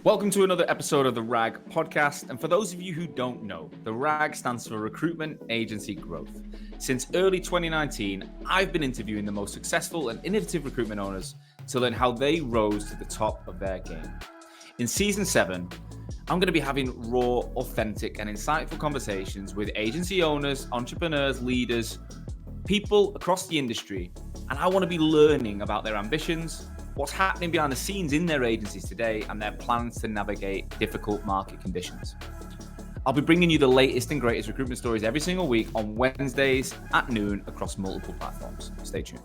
Welcome to another episode of the RAG podcast. And for those of you who don't know, the RAG stands for Recruitment Agency Growth. Since early 2019, I've been interviewing the most successful and innovative recruitment owners to learn how they rose to the top of their game. In season 7, I'm going to be having raw, authentic, and insightful conversations with agency owners, entrepreneurs, leaders, people across the industry. And I want to be learning about their ambitions, what's happening behind the scenes in their agencies today, and their plans to navigate difficult market conditions. I'll be bringing you the latest and greatest recruitment stories every single week on Wednesdays at noon across multiple platforms. Stay tuned.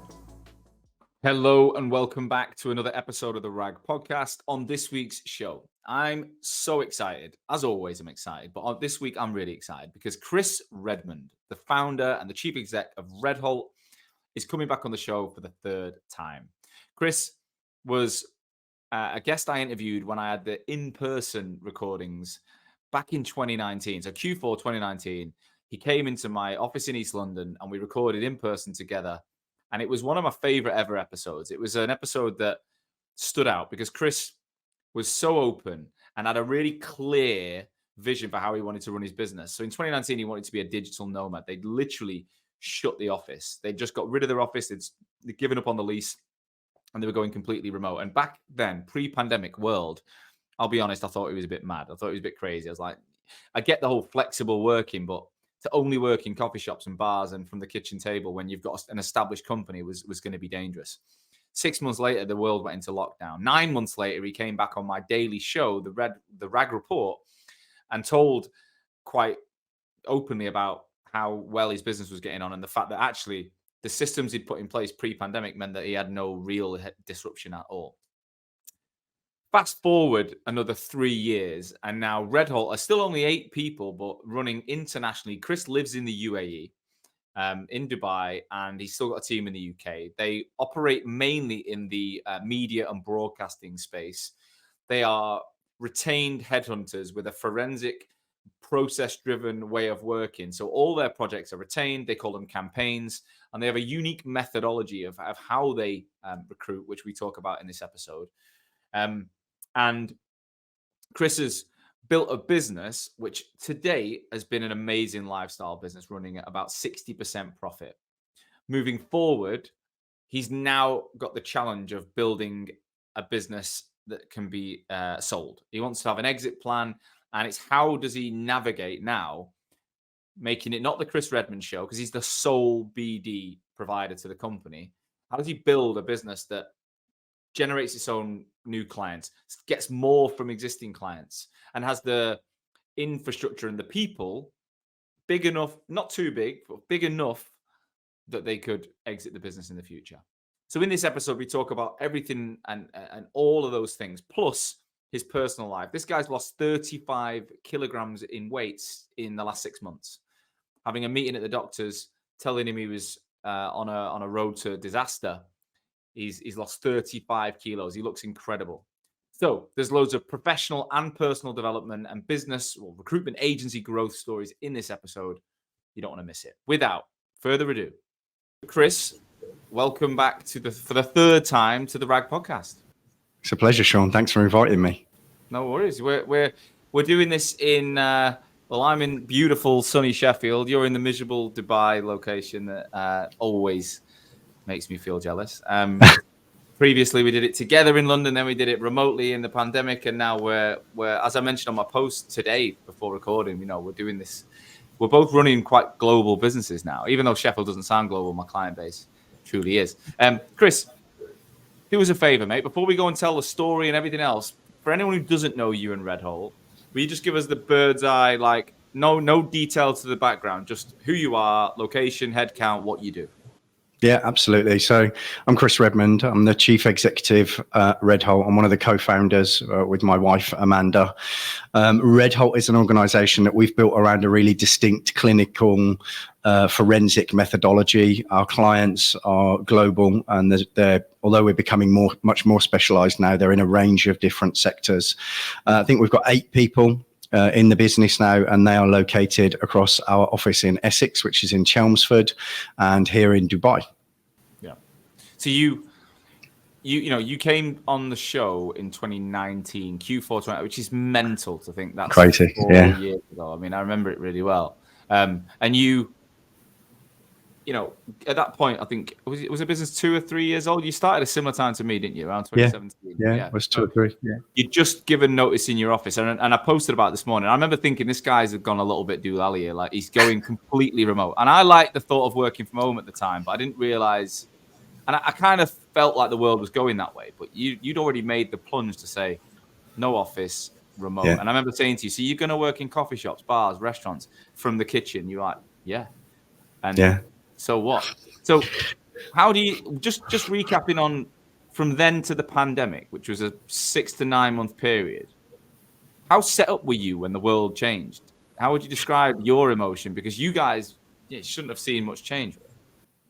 Hello and welcome back to another episode of the RAG podcast. On this week's show, I'm so excited. As always, I'm excited. But on this week, I'm really excited because Chris Redmond, the founder and the chief exec of RedHolt, is coming back on the show for the third time. Chris was a guest I interviewed when I had the in-person recordings back in 2019. So Q4 2019, he came into my office in East London and we recorded in person together. And it was one of my favorite ever episodes. It was an episode that stood out because Chris was so open and had a really clear vision for how he wanted to run his business. So in 2019, he wanted to be a digital nomad. They'd literally shut the office. They just got rid of their office. They'd given up on the lease. And they were going completely remote. And back then, pre-pandemic world, I'll be honest, I thought it was a bit mad. I thought it was a bit crazy. I was like, I get the whole flexible working, but to only work in coffee shops and bars and from the kitchen table when you've got an established company was going to be dangerous. 6 months later, the world went into lockdown. 9 months later, he came back on my daily show, the RAG Report, and told quite openly about how well his business was getting on and the fact that actually the systems he'd put in place pre-pandemic meant that he had no real disruption at all. Fast forward another 3 years, and now RedHolt are still only 8 people, but running internationally. Chris lives in the UAE, in Dubai, and he's still got a team in the UK. They operate mainly in the media and broadcasting space. They are retained headhunters with a forensic, process-driven way of working. So all their projects are retained. They call them campaigns. And they have a unique methodology of how they recruit, which we talk about in this episode. And Chris has built a business which to date has been an amazing lifestyle business running at about 60% profit. Moving forward, he's now got the challenge of building a business that can be sold. He wants to have an exit plan, and it's how does he navigate now making it not the Chris Redmond show because he's the sole BD provider to the company. How does he build a business that generates its own new clients, gets more from existing clients, and has the infrastructure and the people big enough, not too big, but big enough that they could exit the business in the future? So in this episode, we talk about everything and all of those things, plus his personal life. This guy's lost 35 kilograms in weights in the last 6 months. Having a meeting at the doctor's, telling him he was on a road to disaster. He's lost 35 kilos. He looks incredible. So there's loads of professional and personal development and business or recruitment agency growth stories in this episode. You don't want to miss it. Without further ado, Chris, welcome back for the third time to the RAG podcast. It's a pleasure, Sean. Thanks for inviting me. No worries. We're doing this in I'm in beautiful sunny Sheffield. You're in the miserable Dubai location that always makes me feel jealous. Previously, we did it together in London, then we did it remotely in the pandemic, and now we're as I mentioned on my post today before recording, we're doing this. We're both running quite global businesses now, even though Sheffield doesn't sound global. My client base truly is. Chris, do us a favor, mate. Before we go and tell the story and everything else, for anyone who doesn't know you and RedHolt, will you just give us the bird's eye, like no detail to the background, just who you are, location, headcount, what you do? Yeah, absolutely. So I'm Chris Redmond. I'm the chief executive at RedHolt. I'm one of the co-founders with my wife, Amanda. RedHolt is an organization that we've built around a really distinct clinical forensic methodology. Our clients are global, and they're although we're becoming much more specialized now, they're in a range of different sectors. I think we've got 8 people in the business now, and they are located across our office in Essex, which is in Chelmsford, and here in Dubai. Yeah. So you you came on the show in 2019, Q4 20, which is mental to think that's Crazy. 4 years ago. I mean, I remember it really well. And at that point, I think was a business 2 or 3 years old. You started a similar time to me, didn't you? Around Yeah. 2017. Yeah. It was 2 or 3. Yeah. You'd just given notice in your office, and I posted about it this morning. I remember thinking this guy's gone a little bit doolally here, like he's going completely remote. And I liked the thought of working from home at the time, but I didn't realize, and I kind of felt like the world was going that way. But you'd already made the plunge to say no office, remote. Yeah. And I remember saying to you, "So you're going to work in coffee shops, bars, restaurants from the kitchen?" You're like, "Yeah." And so what? So how do you just recapping on from then to the pandemic, which was a 6 to 9 month period? How set up were you when the world changed? How would you describe your emotion? Because you guys shouldn't have seen much change.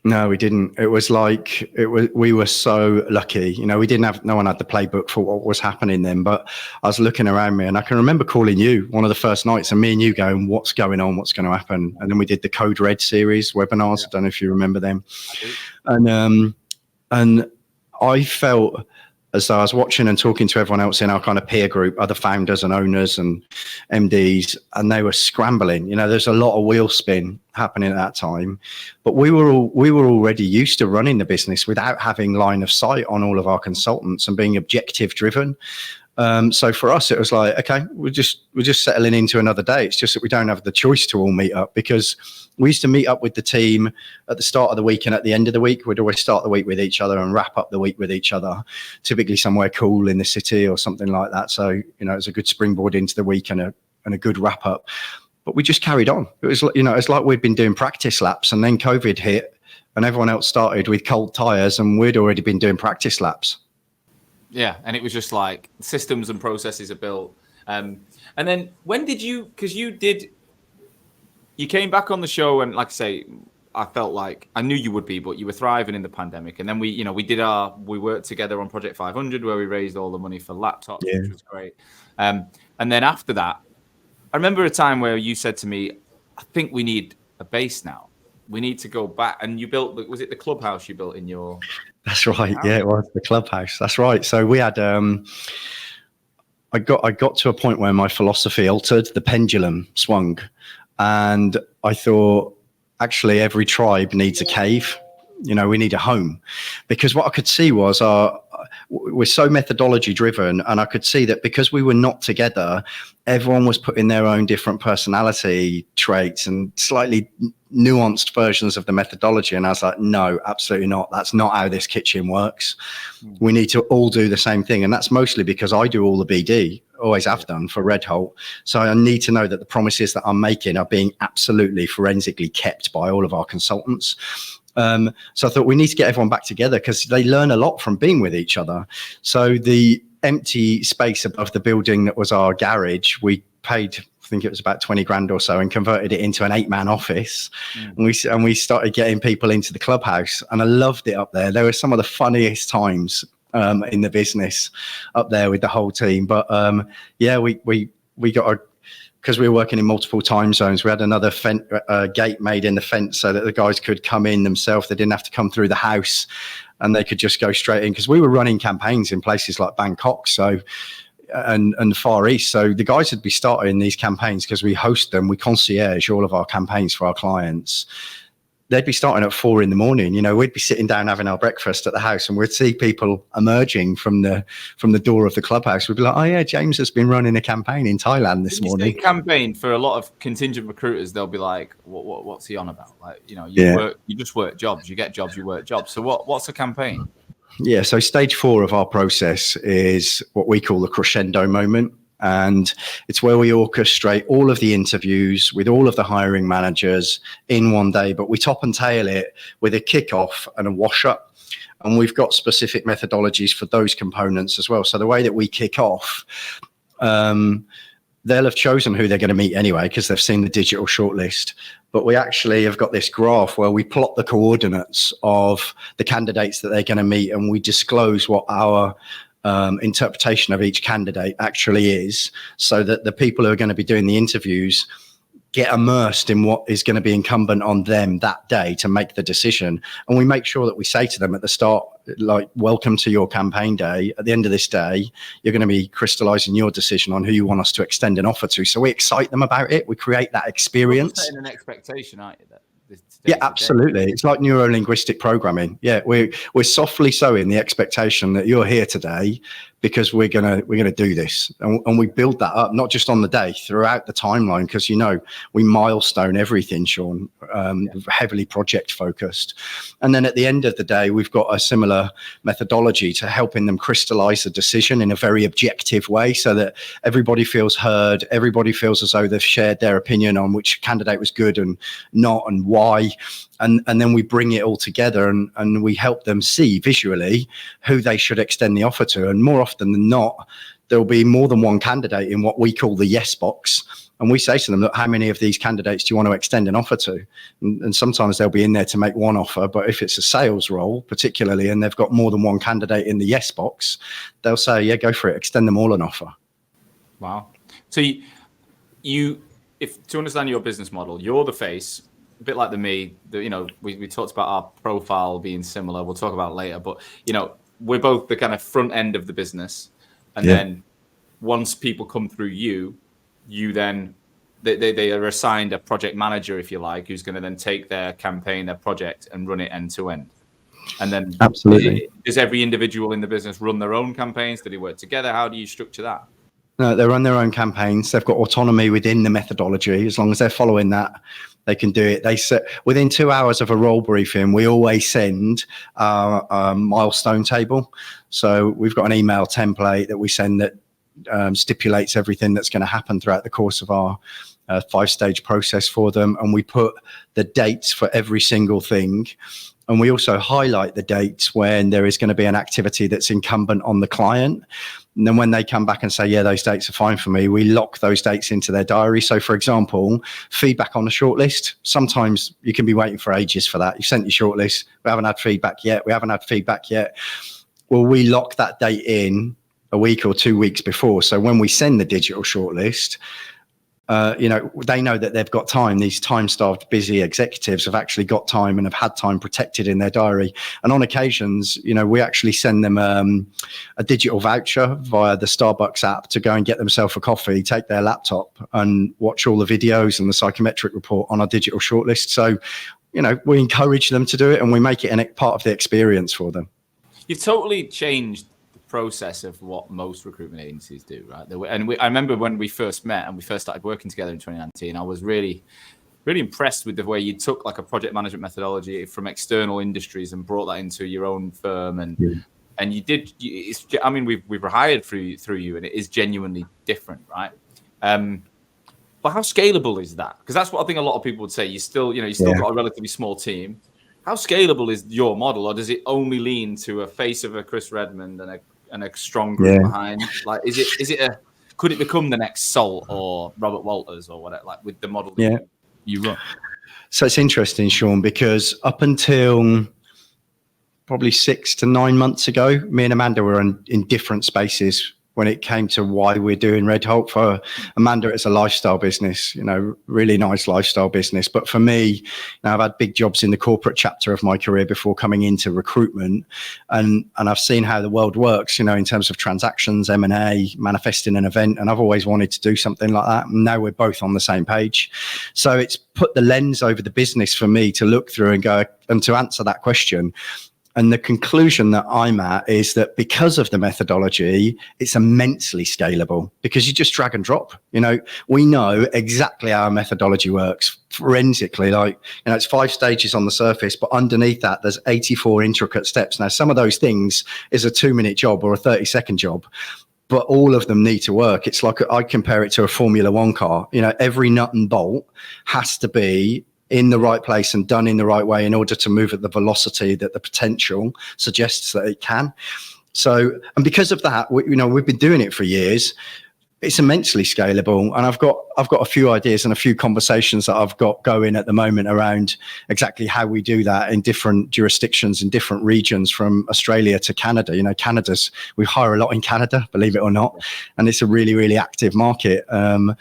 No, we didn't. It was like we were so lucky. We didn't have, no one had the playbook for what was happening then. But I was looking around me, and I can remember calling you one of the first nights, and me and you going, "What's going on? What's going to happen?" And then we did the Code Red series webinars. I don't know if you remember them. And I felt as though I was watching and talking to everyone else in our kind of peer group, other founders and owners and MDs, and they were scrambling. There's a lot of wheel spin happening at that time, but we were already used to running the business without having line of sight on all of our consultants and being objective driven. So for us, it was like, okay, we're just settling into another day. It's just that we don't have the choice to all meet up, because we used to meet up with the team at the start of the week and at the end of the week. We'd always start the week with each other and wrap up the week with each other, typically somewhere cool in the city or something like that. So, it was a good springboard into the week and a good wrap up. But we just carried on. It was, it's like we'd been doing practice laps, and then COVID hit and everyone else started with cold tires, and we'd already been doing practice laps. Yeah, and it was just like systems and processes are built. And then when did you, because you came back on the show, and like I say, I felt like I knew you would be, but you were thriving in the pandemic. And then we worked together on Project 500, where we raised all the money for laptops, which was great. And then after that, I remember a time where you said to me, "I think we need a base now. We need to go back." And you built, was it the clubhouse you built in your... That's right. Yeah, it was the clubhouse. That's right. So we had, I got to a point where my philosophy altered, the pendulum swung, and I thought, actually, every tribe needs a cave. We need a home, because what I could see was we're so methodology driven, and I could see that because we were not together, everyone was putting their own different personality traits and slightly nuanced versions of the methodology. And I was like, no, absolutely not. That's not how this kitchen works. We need to all do the same thing. And that's mostly because I do all the BD, always have done, for RedHolt. So I need to know that the promises that I'm making are being absolutely forensically kept by all of our consultants. So I thought we need to get everyone back together, because they learn a lot from being with each other. So the empty space above the building that was our garage, we paid, I think it was about 20 grand or so, and converted it into an 8-man office. And we started getting people into the clubhouse, and I loved it up there. There were some of the funniest times in the business up there with the whole team. But we got because we were working in multiple time zones, we had another gate made in the fence so that the guys could come in themselves. They didn't have to come through the house, and they could just go straight in, because we were running campaigns in places like Bangkok and the Far East. So the guys would be starting these campaigns, because we host them, we concierge all of our campaigns for our clients. They'd be starting at 4 a.m. We'd be sitting down having our breakfast at the house, and we'd see people emerging from the door of the clubhouse. We'd be like, "Oh yeah, James has been running a campaign in Thailand this morning." Campaign, for a lot of contingent recruiters, they'll be like, "What's he on about?" Like, you just work jobs, you get jobs, you work jobs. So what's a campaign? Yeah, so stage 4 of our process is what we call the crescendo moment. And it's where we orchestrate all of the interviews with all of the hiring managers in one day, but we top and tail it with a kickoff and a wash up. And we've got specific methodologies for those components as well. So the way that we kick off, they'll have chosen who they're going to meet anyway, because they've seen the digital shortlist. But we actually have got this graph where we plot the coordinates of the candidates that they're going to meet, and we disclose what our interpretation of each candidate actually is, so that the people who are going to be doing the interviews get immersed in what is going to be incumbent on them that day to make the decision. And we make sure that we say to them at the start, like, welcome to your campaign day. At the end of this day, you're going to be crystallizing your decision on who you want us to extend an offer to. So we excite them about it. We create that experience. You're setting an expectation, aren't you? Yeah, absolutely. It's like neuro-linguistic programming. Yeah, we're softly sowing the expectation that you're here today because we're gonna do this, and we build that up not just on the day, throughout the timeline, because we milestone everything, Sean. Heavily project focused, and then at the end of the day, we've got a similar methodology to helping them crystallize the decision in a very objective way, so that everybody feels heard, everybody feels as though they've shared their opinion on which candidate was good and not, and why. And then we bring it all together and we help them see visually who they should extend the offer to. And more often than not, there'll be more than one candidate in what we call the yes box. And we say to them, look, how many of these candidates do you want to extend an offer to? And sometimes they'll be in there to make one offer. But if it's a sales role, particularly, and they've got more than one candidate in the yes box, they'll say, yeah, go for it. Extend them all an offer. Wow. So if to understand your business model, you're the face. A bit like we talked about our profile being similar. We'll talk about it later, but we're both the kind of front end of the business, and then once people come through you then they are assigned a project manager, if you like, who's going to then take their campaign, their project, and run it end to end. And then absolutely, does every individual in the business run their own campaigns? Do they work together? How do you structure that? No, they run their own campaigns. They've got autonomy within the methodology. As long as they're following that, they can do it. They set within 2 hours of a role briefing. We always send a milestone table. So we've got an email template that we send that stipulates everything that's going to happen throughout the course of our 5-stage process for them. And we put the dates for every single thing. And we also highlight the dates when there is going to be an activity that's incumbent on the client. And then when they come back and say, yeah, those dates are fine for me, we lock those dates into their diary. So, for example, feedback on the shortlist. Sometimes you can be waiting for ages for that. You sent your shortlist. We haven't had feedback yet. Well, we lock that date in a week or 2 weeks before. So when we send the digital shortlist, they know that they've got time. These time-starved, busy executives have actually got time and have had time protected in their diary. And on occasions, we actually send them a digital voucher via the Starbucks app to go and get themselves a coffee, take their laptop and watch all the videos and the psychometric report on our digital shortlist. So, we encourage them to do it and we make it a part of the experience for them. You've totally changed process of what most recruitment agencies do, right? I remember when we first met and we first started working together in 2019, I was really impressed with the way you took like a project management methodology from external industries and brought that into your own firm. And you did, we've hired through you and it is genuinely different, right? But how scalable is that? Because that's what I think a lot of people would say. You still got a relatively small team. How scalable is your model, or does it only lean to a face of a Chris Redmond and a strong group behind? Like, could it become the next Salt or Robert Walters or whatever, like with the model that you run? So it's interesting, Sean, because up until probably 6 to 9 months ago, me and Amanda were in different spaces when it came to why we're doing RedHolt. For Amanda, it's a lifestyle business, really nice lifestyle business. But for me, I've had big jobs in the corporate chapter of my career before coming into recruitment. And I've seen how the world works, in terms of transactions, M&A, manifesting an event. And I've always wanted to do something like that. And now we're both on the same page. So it's put the lens over the business for me to look through and go and to answer that question. And the conclusion that I'm at is that because of the methodology, it's immensely scalable because you just drag and drop. We know exactly how our methodology works forensically. It's 5 stages on the surface, but underneath that, there's 84 intricate steps. Now, some of those things is a 2-minute job or a 30-second job, but all of them need to work. It's like I compare it to a Formula One car. Every nut and bolt has to be in the right place and done in the right way in order to move at the velocity that the potential suggests that it can. So, and because of that, we've been doing it for years. It's immensely scalable, and I've got a few ideas and a few conversations that I've got going at the moment around exactly how we do that in different jurisdictions, in different regions, from Australia to Canada. We hire a lot in Canada, believe it or not, and it's a really, really active market. One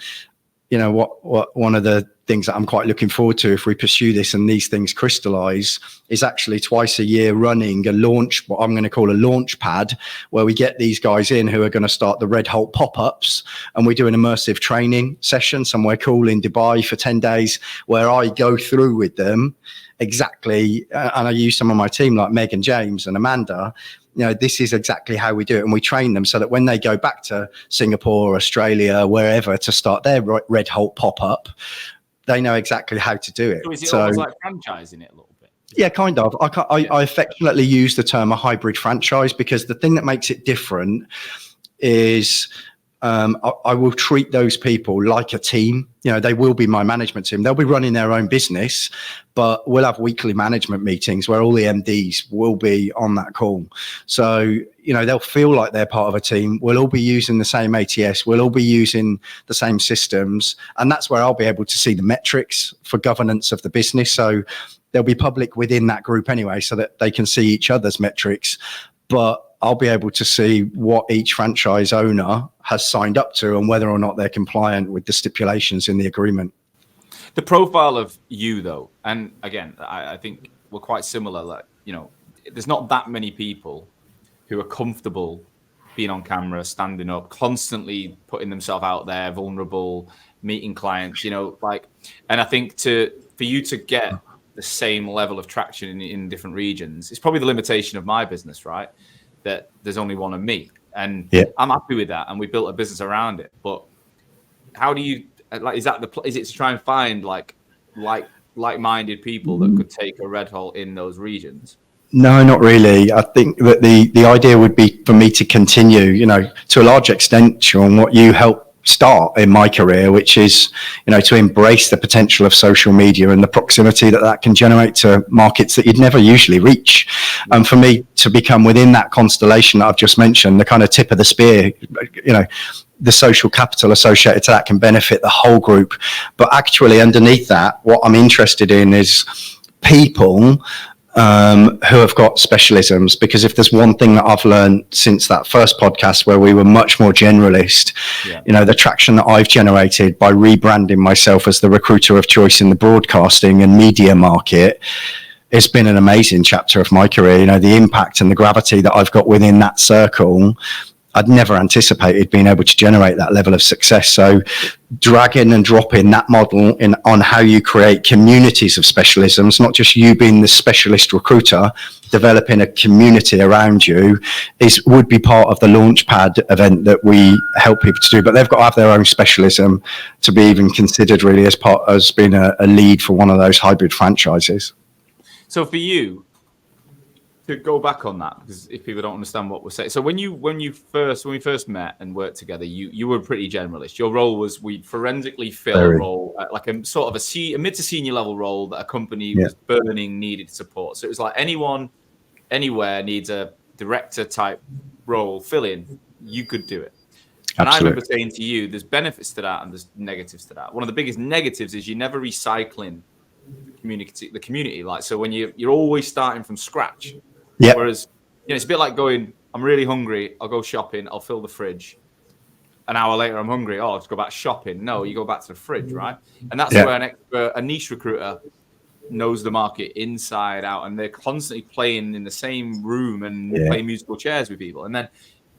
of the things that I'm quite looking forward to if we pursue this and these things crystallize is actually twice a year running a launch, what I'm going to call a launch pad, where we get these guys in who are going to start the RedHolt pop-ups, and we do an immersive training session somewhere cool in Dubai for 10 days where I go through with them exactly, and I use some of my team like Meg and James and Amanda. This is exactly how we do it. And we train them so that when they go back to Singapore, Australia, wherever to start their RedHolt pop-up, they know exactly how to do it. So is it almost like franchising it a little bit? Yeah, kind of. I affectionately use the term a hybrid franchise because the thing that makes it different is I will treat those people like a team. They will be my management team. They'll be running their own business, but we'll have weekly management meetings where all the MDs will be on that call. So, they'll feel like they're part of a team. We'll all be using the same ATS. We'll all be using the same systems. And that's where I'll be able to see the metrics for governance of the business. So they'll be public within that group anyway, so that they can see each other's metrics. But I'll be able to see what each franchise owner has signed up to and whether or not they're compliant with the stipulations in the agreement. The profile of you, though, and again, I think we're quite similar. Like, there's not that many people who are comfortable being on camera, standing up, constantly putting themselves out there, vulnerable, meeting clients, and I think for you to get the same level of traction in different regions, it's probably the limitation of my business, right? That there's only one of me, and I'm happy with that, and we built a business around it. But how do you is it to try and find like-minded people that could take a RedHolt in those regions? No, not really. I think that the idea would be for me to continue, to a large extent, Sean, what you helped start in my career, which is, to embrace the potential of social media and the proximity that can generate to markets that you'd never usually reach. And for me to become within that constellation that I've just mentioned, the kind of tip of the spear, the social capital associated to that can benefit the whole group. But actually underneath that, what I'm interested in is people who have got specialisms, because if there's one thing that I've learned since that first podcast where we were much more generalist, the traction that I've generated by rebranding myself as the recruiter of choice in the broadcasting and media market, it's been an amazing chapter of my career. The impact and the gravity that I've got within that circle, I'd never anticipated being able to generate that level of success. So dragging and dropping that model on how you create communities of specialisms, not just you being the specialist recruiter, developing a community around you would be part of the Launchpad event that we help people to do. But they've got to have their own specialism to be even considered really as being a lead for one of those hybrid franchises. So for you, to go back on that, because if people don't understand what we're saying, so when we first met and worked together, you were pretty generalist. Your role was we forensically fill a role, like a sort of a mid to senior level role that a company was burning, needed support. So it was like anyone, anywhere needs a director type role fill in, you could do it. And absolutely. I remember saying to you, there's benefits to that and there's negatives to that. One of the biggest negatives is you're never recycling the community. Like, so when you're always starting from scratch. Yeah. Whereas, it's a bit like going, I'm really hungry, I'll go shopping, I'll fill the fridge. An hour later, I'm hungry, I'll just go back shopping. No, you go back to the fridge, right? And that's where a niche recruiter knows the market inside out, and they're constantly playing in the same room and playing musical chairs with people. And then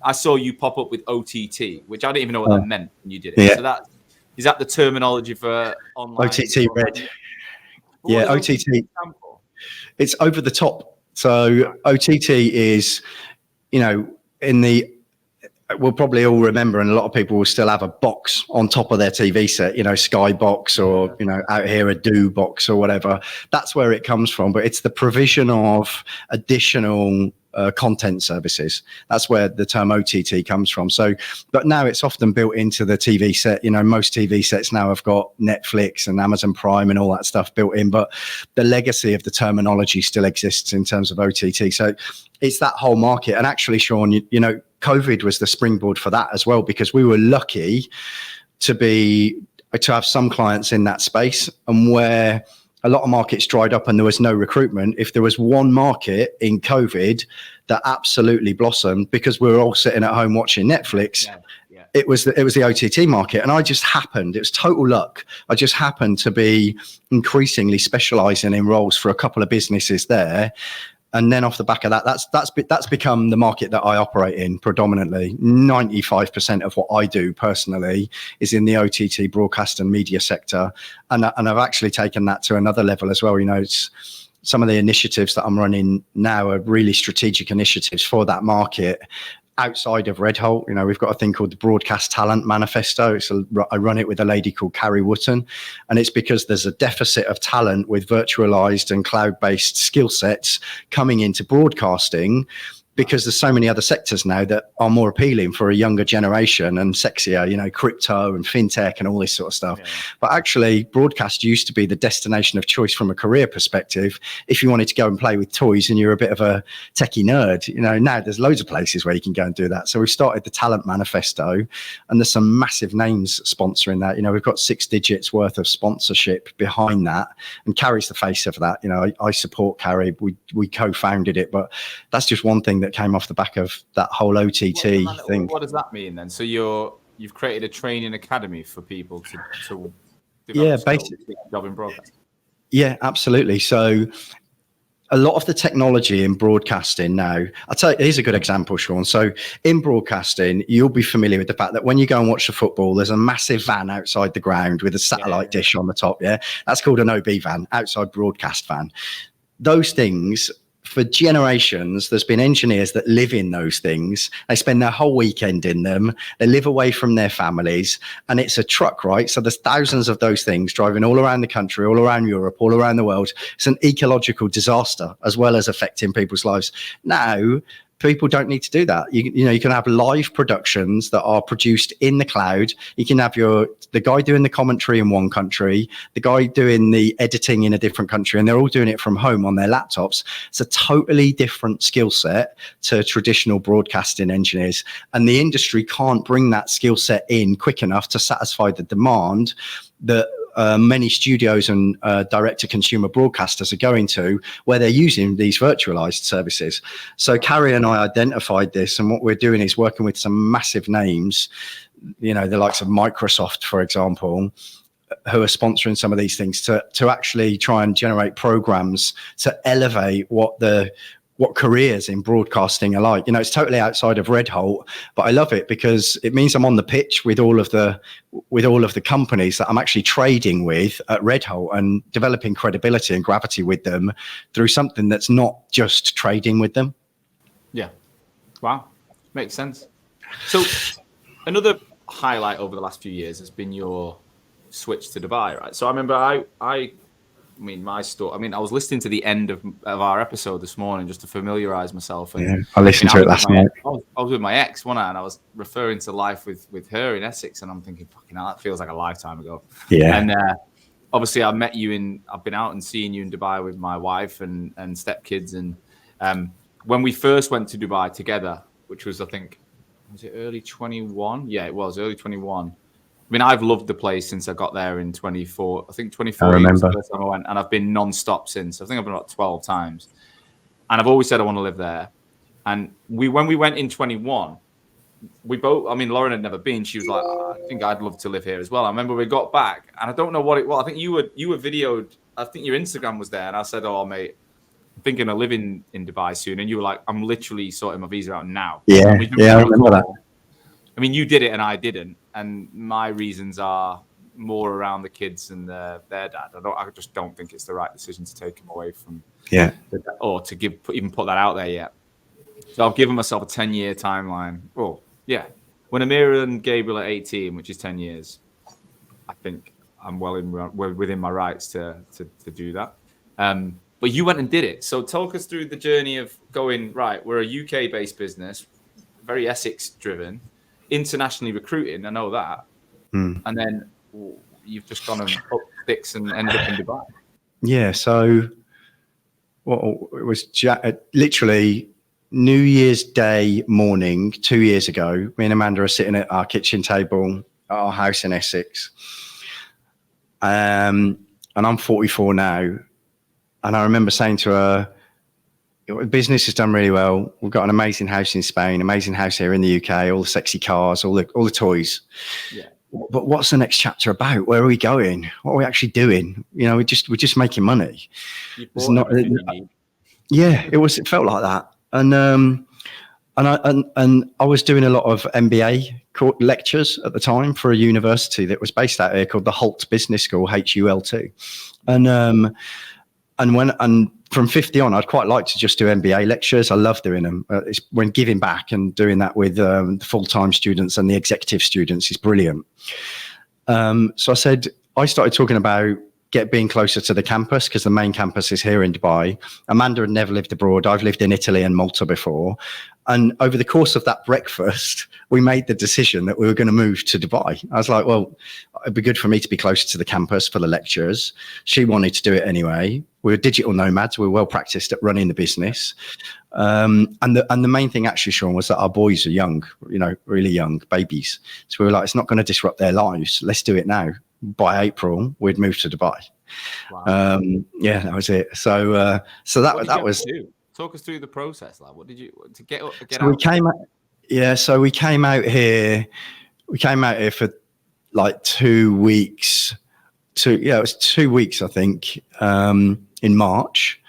I saw you pop up with OTT, which I didn't even know what that meant when you did it. Yeah. So is that the terminology for online? OTT Red. Yeah, OTT. It's over the top. So OTT is, we'll probably all remember, and a lot of people will still have a box on top of their TV set, Sky Box or, out here a Do Box or whatever. That's where it comes from. But it's the provision of additional content services. That's where the term OTT comes from. So, but now it's often built into the TV set. Most TV sets now have got Netflix and Amazon Prime and all that stuff built in, but the legacy of the terminology still exists in terms of OTT. So it's that whole market. And actually, Sean, COVID was the springboard for that as well, because we were lucky to have some clients in that space, and where a lot of markets dried up and there was no recruitment. If there was one market in COVID that absolutely blossomed because we were all sitting at home watching Netflix, It was the OTT market, and it was total luck. I just happened to be increasingly specializing in roles for a couple of businesses there. And then off the back of that, that's become the market that I operate in predominantly. 95% of what I do personally is in the OTT broadcast and media sector. And I've actually taken that to another level as well. It's some of the initiatives that I'm running now are really strategic initiatives for that market. Outside of RedHolt, we've got a thing called the Broadcast Talent Manifesto. I run it with a lady called Carrie Wotton, and it's because there's a deficit of talent with virtualized and cloud-based skill sets coming into broadcasting, because there's so many other sectors now that are more appealing for a younger generation and sexier, crypto and fintech and all this sort of stuff. Yeah. But actually, broadcast used to be the destination of choice from a career perspective. If you wanted to go and play with toys and you're a bit of a techie nerd, now there's loads of places where you can go and do that. So we've started the Talent Manifesto, and there's some massive names sponsoring that. We've got 6 digits worth of sponsorship behind that, and Carrie's the face of that. I support Carrie. We co-founded it, but that's just one thing that came off the back of that whole OTT thing. What does that mean then? So you've created a training academy for people to basically job in broadcast. Yeah, absolutely. So a lot of the technology in broadcasting now, I'll tell you, here's a good example, Sean. So in broadcasting, you'll be familiar with the fact that when you go and watch the football, there's a massive van outside the ground with a satellite dish on the top. Yeah, that's called an OB van, outside broadcast van. Those things, for generations, there's been engineers that live in those things. They spend their whole weekend in them. They live away from their families, and it's a truck, right? So there's thousands of those things driving all around the country, all around Europe, all around the world. It's an ecological disaster as well as affecting people's lives. Now, people don't need to do that. You can have live productions that are produced in the cloud. You can have the guy doing the commentary in one country, the guy doing the editing in a different country, and they're all doing it from home on their laptops. It's a totally different skill set to traditional broadcasting engineers. And the industry can't bring that skill set in quick enough to satisfy the demand that many studios and direct-to-consumer broadcasters are going to, where they're using these virtualized services. So Carrie and I identified this, and what we're doing is working with some massive names, the likes of Microsoft, for example, who are sponsoring some of these things to actually try and generate programs to elevate what careers in broadcasting are like. It's totally outside of RedHolt, but I love it because it means I'm on the pitch with all of the companies that I'm actually trading with at RedHolt and developing credibility and gravity with them through something that's not just trading with them. Yeah. Wow. Makes sense. So another highlight over the last few years has been your switch to Dubai, right? So I remember my story. I was listening to the end of our episode this morning just to familiarize myself. And, I listened to it last night. I was with my ex, wasn't I? And I was referring to life with her in Essex, and I'm thinking, fucking hell, that feels like a lifetime ago. Yeah. And obviously, I've been out and seeing you in Dubai with my wife and stepkids. And when we first went to Dubai together, which was, I think, was it early 21? Yeah, it was early 21. I've loved the place since I got there in 24. I think 24 I remember. was the first time I went, and I've been non-stop since. I think I've been about 12 times. And I've always said I want to live there. And when we went in 21, we both, Lauren had never been. She was like, I think I'd love to live here as well. I remember we got back, and I don't know what it was. I think you were videoed. I think your Instagram was there, and I said, oh, mate, I'm thinking of living in Dubai soon. And you were like, I'm literally sorting my visa out now. Yeah, I remember that. You did it and I didn't. And my reasons are more around the kids and their dad. I just don't think it's the right decision to take him away from, or to even put that out there yet. So I've given myself a 10-year timeline. Oh, yeah. When Amira and Gabriel are 18, which is 10 years, I think I'm within my rights to do that. But you went and did it. So talk us through the journey of going, right, we're a UK-based business, very Essex-driven, internationally recruiting, I know that. And then you've just gone and up sticks and ended up in Dubai. Yeah, so it was literally New Year's Day morning 2 years ago. Me and Amanda are sitting at our kitchen table at our house in Essex. And I'm 44 now. And I remember saying to her, business has done really well. We've got an amazing house in Spain, amazing house here in the UK, all the sexy cars, all the toys. Yeah. But what's the next chapter about? Where are we going? What are we actually doing? We're just making money. It's not everything you need. Yeah, it felt like that. And I was doing a lot of MBA lectures at the time for a university that was based out here called the Holt Business School, HULT. And from 50 on, I'd quite like to just do MBA lectures. I love doing them. It's when giving back and doing that with the full-time students and the executive students is brilliant. So I started talking about being closer to the campus, because the main campus is here in Dubai. Amanda had never lived abroad. I've lived in Italy and Malta before. And over the course of that breakfast, we made the decision that we were going to move to Dubai. I was like, well, it'd be good for me to be closer to the campus for the lectures. She wanted to do it anyway. We were digital nomads. We were well practiced at running the business. And the main thing actually, Sean, was that our boys are young, really young babies. So we were like, it's not going to disrupt their lives. Let's do it now. By April, we'd moved to Dubai. Wow. Yeah, that was it. So that was. Talk us through the process. Like, what did you to get out? So we came out here. We came out here for like 2 weeks. It was 2 weeks, I think, in March.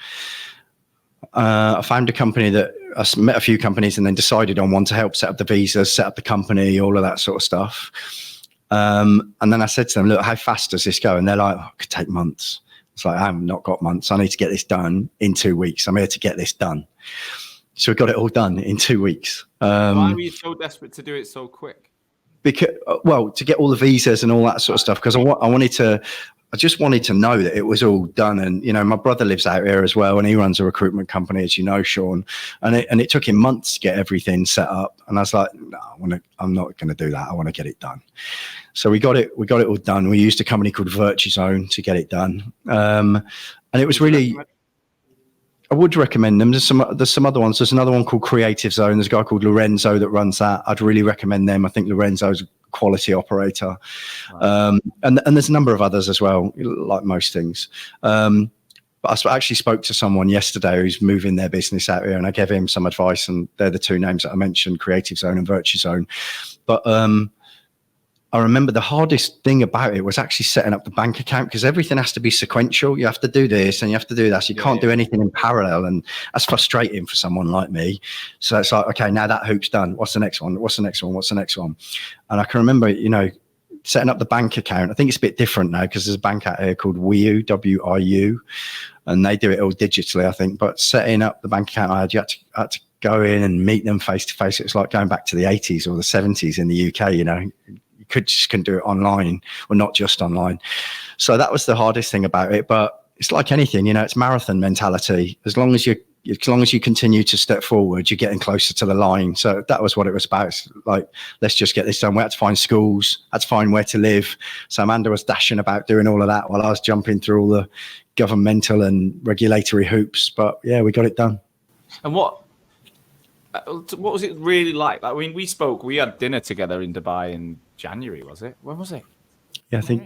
I found a company that I met a few companies and then decided on one to help set up the visas, set up the company, all of that sort of stuff. And then I said to them, look, how fast does this go? And they're like, it could take months. It's like, I've not got months. I need to get this done in 2 weeks. I'm here to get this done. So we got it all done in 2 weeks. Why were you so desperate to do it so quick? Because, to get all the visas and all that sort of stuff, because I just wanted to know that it was all done. And, my brother lives out here as well, and he runs a recruitment company, as you know, Sean. And it took him months to get everything set up. And I was like, no, I'm not going to do that. I want to get it done. So we got it all done. We used a company called VirtuZone to get it done. And it was really, I would recommend them. There's some other ones. There's another one called Creative Zone. There's a guy called Lorenzo that runs that. I'd really recommend them. I think Lorenzo's a quality operator. Wow. And there's a number of others as well, like most things. But I actually spoke to someone yesterday who's moving their business out here, and I gave him some advice, and they're the two names that I mentioned, Creative Zone and VirtuZone. But I remember the hardest thing about it was actually setting up the bank account, because everything has to be sequential. You have to do this and you have to do that. So you can't do anything in parallel. And that's frustrating for someone like me. So it's like, okay, now that hoop's done. What's the next one? What's the next one? What's the next one? And I can remember, setting up the bank account. I think it's a bit different now, because there's a bank out here called WIU, WIU, and they do it all digitally, I think. But setting up the bank account, you had to go in and meet them face to face. It was like going back to the 80s or the 70s in the UK, can do it online, or not just online. So that was the hardest thing about it. But it's like anything, it's marathon mentality. As long as you continue to step forward, you're getting closer to the line. So that was what it was about. It's like, let's just get this done. We had to find schools, had to find where to live. So Amanda was dashing about doing all of that while I was jumping through all the governmental and regulatory hoops. But yeah, we got it done. And what was it really like? I mean, we had dinner together in Dubai in January, was it? When was it? Yeah, I think.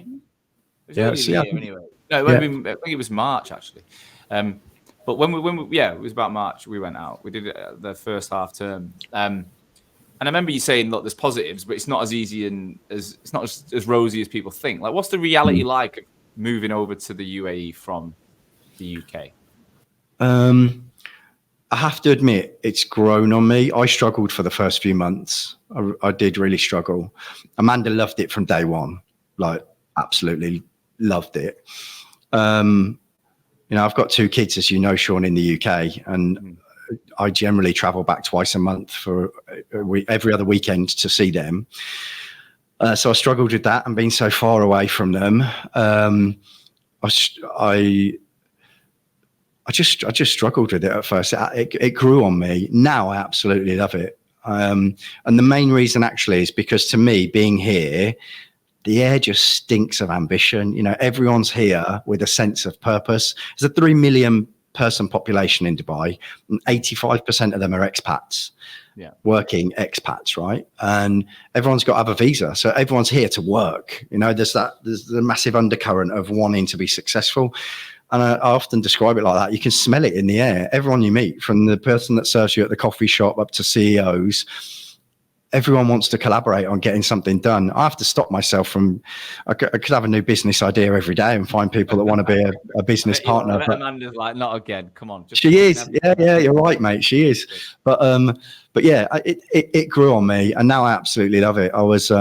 It was anyway. No, I think it was March actually. But when we it was about March. We went out. We did it the first half term. And I remember you saying, look, there's positives, but it's not as easy and it's not as rosy as people think. Like, what's the reality like of moving over to the UAE from the UK? I have to admit, it's grown on me. I struggled for the first few months. I did really struggle. Amanda loved it from day one, like absolutely loved it. I've got 2 kids, as you know, Sean, in the UK, and I generally travel back twice a month for every other weekend to see them. So I struggled with that and being so far away from them. I just struggled with it at first. It grew on me. Now I absolutely love it. And the main reason actually is because, to me, being here, the air just stinks of ambition. Everyone's here with a sense of purpose. There's a 3 million person population in Dubai, and 85% of them are expats. Yeah. Working expats, right? And everyone's got to have a visa. So everyone's here to work. There's the massive undercurrent of wanting to be successful. And I often describe it like that. You can smell it in the air. Everyone you meet, from the person that serves you at the coffee shop up to CEOs, everyone wants to collaborate on getting something done. I have to stop myself from, I could have a new business idea every day and find people that want to be a business partner. But Amanda's like, not again. Come on. She is. Yeah, you're right, mate. She is. But yeah, it grew on me, and now I absolutely love it. I was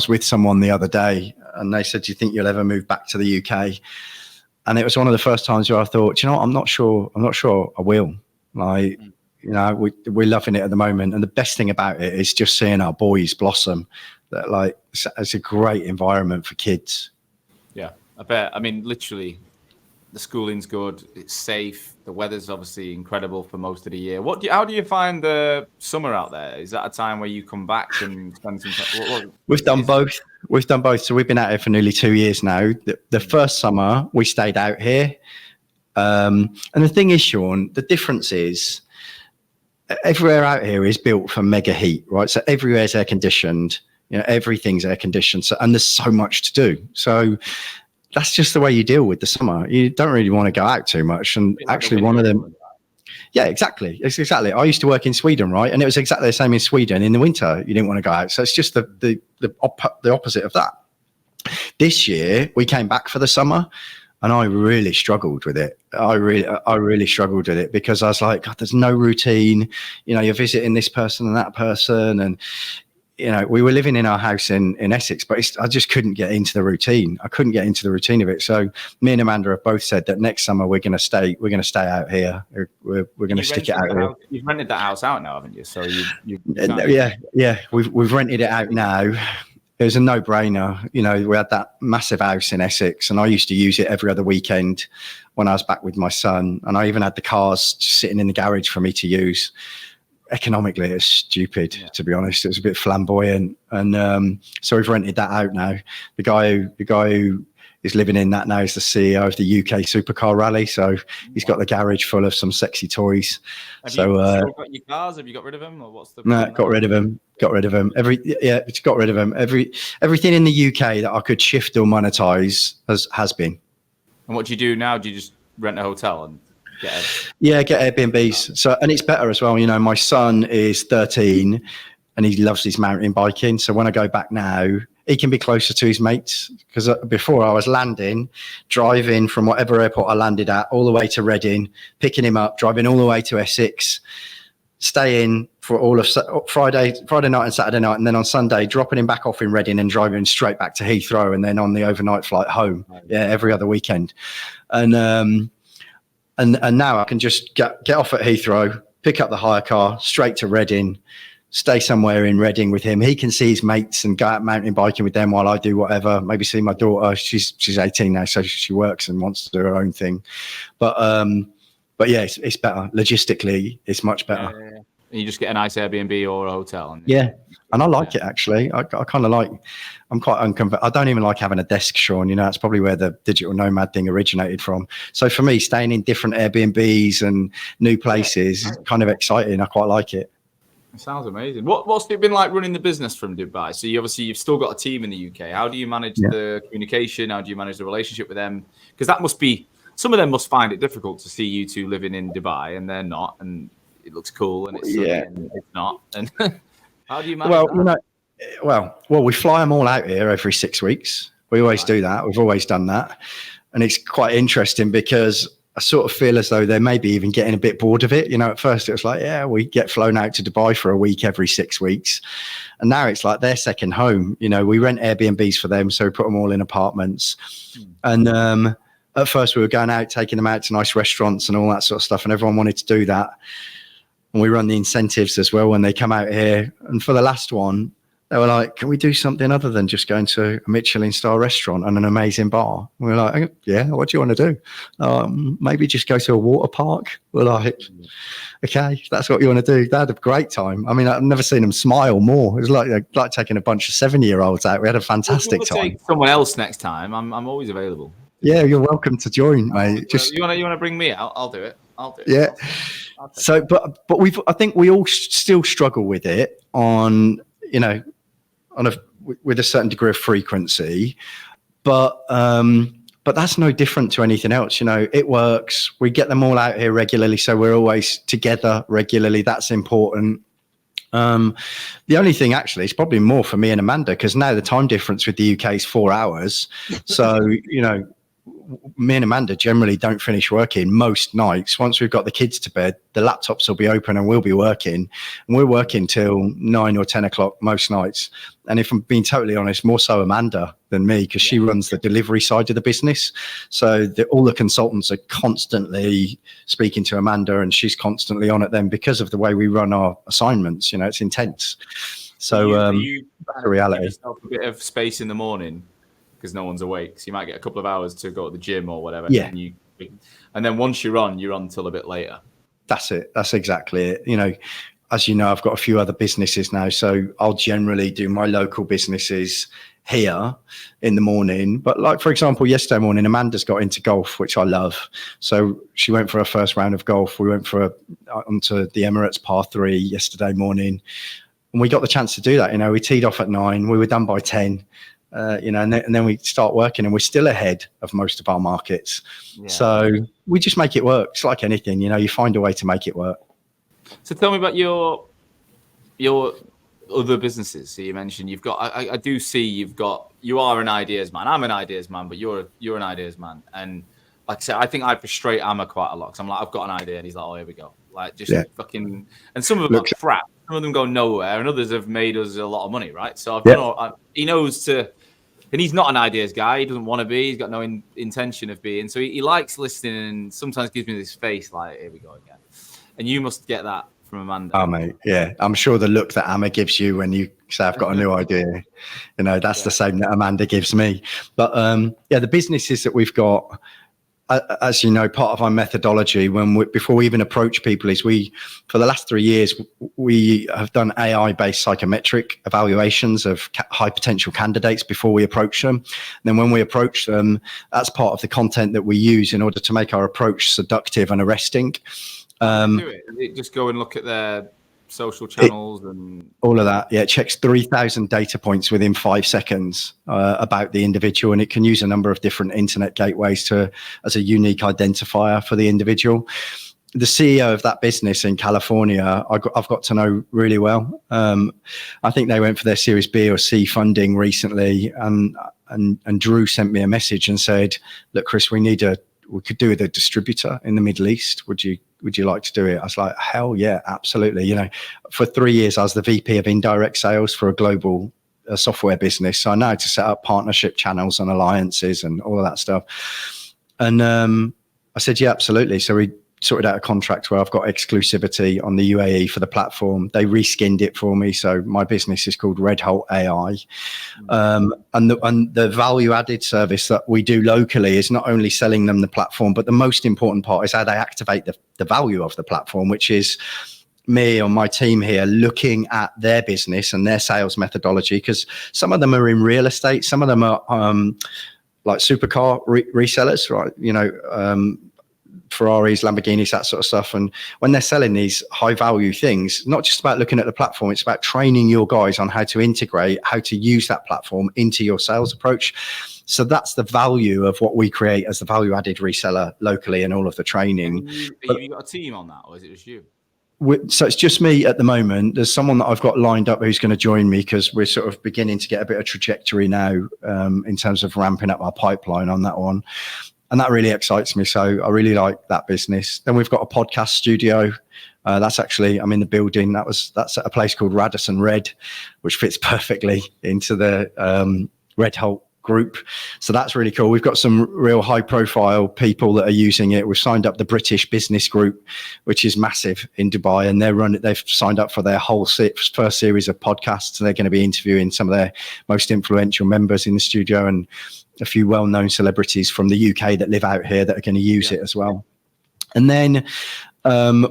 with someone the other day, and they said, "Do you think you'll ever move back to the UK?" And it was one of the first times where I thought, you know what, I'm not sure I will. Like, you know, we're loving it at the moment, and the best thing about it is just seeing our boys blossom. That, like, it's a great environment for kids. Yeah, I bet. I mean, literally, the schooling's good. It's safe. The weather's obviously incredible for most of the year. How do you find the summer out there? Is that a time where you come back and spend some time? We've done both. We've done both. So we've been out here for nearly 2 years now. The first summer we stayed out here. And the thing is, Sean, the difference is, everywhere out here is built for mega heat, right? So everywhere's air conditioned, you know, everything's air conditioned. So, and there's so much to do. So that's just the way you deal with the summer. You don't really want to go out too much. And actually one of them, yeah, exactly. It's exactly. I used to work in Sweden, right? And it was exactly the same in Sweden. In the winter, you didn't want to go out. So it's just the opposite of that. This year we came back for the summer, and I really struggled with it. I really struggled with it, because I was like, God, there's no routine. You know, you're visiting this person and that person. And, you know, we were living in our house in Essex, but I just couldn't get into the routine. I couldn't get into the routine of it. So me and Amanda have both said that next summer we're going to stay out here. We're going to stick it out here. You've rented that house out now, haven't you? So yeah. We've rented it out now. It was a no-brainer. You know, we had that massive house in Essex, and I used to use it every other weekend when I was back with my son. And I even had the cars just sitting in the garage for me to use. Economically, it's stupid, to be honest. It was a bit flamboyant. And so we've rented that out now. The guy who is living in that now is the CEO of the UK Supercar Rally. So he's got the garage full of some sexy toys. Have you still got your cars? Have you got rid of them, or what's the? No, got rid of them. It's got rid of them. Everything in the UK that I could shift or monetize has been. And what do you do now? Do you just rent a hotel and get Airbnbs? So, and it's better as well. You know, my son is 13 and he loves his mountain biking. So when I go back now, he can be closer to his mates, because before I was driving from whatever airport I landed at all the way to Reading, picking him up, driving all the way to Essex, staying for all of Friday night and Saturday night, and then on Sunday dropping him back off in Reading and driving straight back to Heathrow, and then on the overnight flight home. Yeah, every other weekend. And now I can just get off at Heathrow, pick up the hire car, straight to Reading, stay somewhere in Reading with him. He can see his mates and go out mountain biking with them while I do whatever. Maybe see my daughter. She's 18 now, so she works and wants to do her own thing. But yeah, it's better. Logistically, it's much better. Yeah. You just get a nice Airbnb or a hotel. And I like it, actually. I kind of like, I'm quite I don't even like having a desk, Sean. You know, that's probably where the digital nomad thing originated from. So for me, staying in different Airbnbs and new places is kind of exciting. I quite like it. It sounds amazing. What's it been like running the business from Dubai? So you've still got a team in the UK. How do you manage the communication? How do you manage the relationship with them? Because that must be, some of them must find it difficult to see you two living in Dubai and they're not, and it looks cool and it's sunny and it's not. And how do you manage that? You know, well, we fly them all out here every 6 weeks. We always do that. We've always done that. And it's quite interesting because I sort of feel as though they may be even getting a bit bored of it. You know, at first it was like, yeah, we get flown out to Dubai for a week every 6 weeks. And now it's like their second home. You know, we rent Airbnbs for them, so we put them all in apartments. And at first we were going out, taking them out to nice restaurants and all that sort of stuff. And everyone wanted to do that. And we run the incentives as well when they come out here. And for the last one, they were like, can we do something other than just going to a Michelin star restaurant and an amazing bar? We were like, yeah, what do you want to do? Maybe just go to a water park. We're like, okay, if that's what you want to do. They had a great time. I mean, I've never seen them smile more. It was like taking a bunch of 7-year-olds out. We had a fantastic time. Take someone else next time. I'm always available. Yeah, you're welcome to join, mate. Just you want to bring me out? I'll do it. Yeah. So, but I think we all still struggle with it on, you know, with a certain degree of frequency, but But that's no different to anything else. It works. We get them all out here regularly. So we're always together regularly. That's important. The only thing actually is probably more for me and Amanda, because now the time difference with the UK is 4 hours. So, me and Amanda generally don't finish working most nights. Once we've got the kids to bed, the laptops will be open and we'll be working. And we're working till 9 or 10 o'clock most nights. And if I'm being totally honest, more so Amanda than me, because she runs the delivery side of the business. So all the consultants are constantly speaking to Amanda, and she's constantly on at them because of the way we run our assignments. It's intense. So you that's the reality. Give yourself a bit of space in the morning because no one's awake. So you might get a couple of hours to go to the gym or whatever. Yeah. And then once you're on till a bit later. That's it. That's exactly it. As you know, I've got a few other businesses now. So I'll generally do my local businesses here in the morning. But like, for example, yesterday morning, Amanda's got into golf, which I love. So she went for her first round of golf. We went onto the Emirates par 3 yesterday morning. And we got the chance to do that. We teed off at 9. We were done by 10. And then we start working, and we're still ahead of most of our markets. Yeah. So we just make it work. It's like anything, you find a way to make it work. So tell me about your other businesses. So you mentioned you've got, I do see you are an ideas man. I'm an ideas man, but you're an ideas man. And like I said, I think I frustrate Amma quite a lot. Cause I'm like, I've got an idea. And he's like, oh, here we go. Like just fucking, and some of them are crap. Some of them go nowhere, and others have made us a lot of money, right? So he knows and he's not an ideas guy. He doesn't want to be. He's got no intention of being. So he likes listening, and sometimes gives me this face like, here we go again. And you must get that from Amanda. Oh, mate, yeah. I'm sure the look that Amma gives you when you say, I've got a new idea, that's the same that Amanda gives me. But the businesses that we've got, as you know, part of our methodology before we even approach people is for the last 3 years, we have done AI-based psychometric evaluations of high potential candidates before we approach them. And then when we approach them, that's part of the content that we use in order to make our approach seductive and arresting. Just go and look at their social channels and all of that. Yeah, it checks 3,000 data points within 5 seconds about the individual, and it can use a number of different internet gateways as a unique identifier for the individual. The CEO of that business in California, I've got to know really well. I think they went for their Series B or C funding recently, and Drew sent me a message and said, "Look, Chris, we could do with a distributor in the Middle East. Would you like to do it?" I was like, hell yeah, absolutely. For 3 years, I was the VP of indirect sales for a global software business. So I know how to set up partnership channels and alliances and all of that stuff. And I said, yeah, absolutely. So we sorted out a contract where I've got exclusivity on the UAE for the platform. They reskinned it for me. So my business is called RedHolt AI. And the value added service that we do locally is not only selling them the platform, but the most important part is how they activate the value of the platform, which is me or my team here looking at their business and their sales methodology, because some of them are in real estate. Some of them are like supercar resellers, right? Ferraris, Lamborghinis, that sort of stuff. And when they're selling these high value things, not just about looking at the platform, it's about training your guys on how to integrate, how to use that platform into your sales approach. So that's the value of what we create as the value added reseller locally and all of the training. Have you got a team on that, or is it just you? So it's just me at the moment. There's someone that I've got lined up who's going to join me, because we're sort of beginning to get a bit of trajectory now in terms of ramping up our pipeline on that one. And that really excites me. So I really like that business. Then we've got a podcast studio. That's actually, I'm in the building. That's at a place called Radisson Red, which fits perfectly into the RedHolt group. So that's really cool. We've got some real high profile people that are using it. We've signed up the British Business Group, which is massive in Dubai, and they've signed up for their whole first series of podcasts. And they're going to be interviewing some of their most influential members in the studio, and a few well-known celebrities from the UK that live out here that are going to use it as well. And then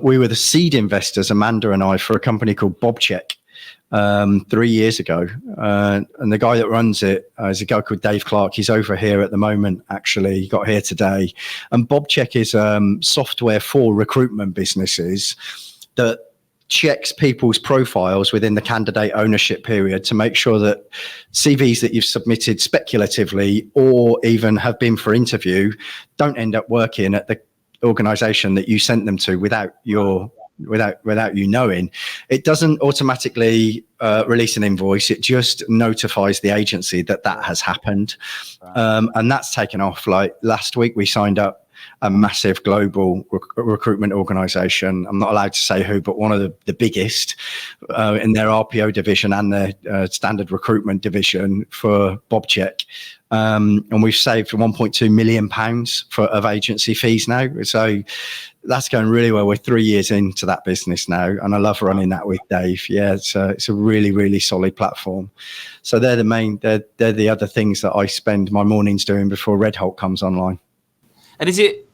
we were the seed investors, Amanda and I, for a company called BobCheck 3 years ago. And the guy that runs it is a guy called Dave Clark. He's over here at the moment, actually. He got here today. And BobCheck is software for recruitment businesses that checks people's profiles within the candidate ownership period to make sure that CVs that you've submitted speculatively or even have been for interview don't end up working at the organization that you sent them to without you knowing. It doesn't automatically release an invoice. It just notifies the agency that has happened. And that's taken off. Like last week, we signed up a massive global recruitment organization. I'm not allowed to say who, but one of the biggest in their RPO division and their standard recruitment division for BobCheck. And we've saved £1.2 million of agency fees now. So that's going really well. We're 3 years into that business now, and I love running that with Dave. Yeah, it's a really, really solid platform. So they're the other things that I spend my mornings doing before RedHolt comes online. And is it,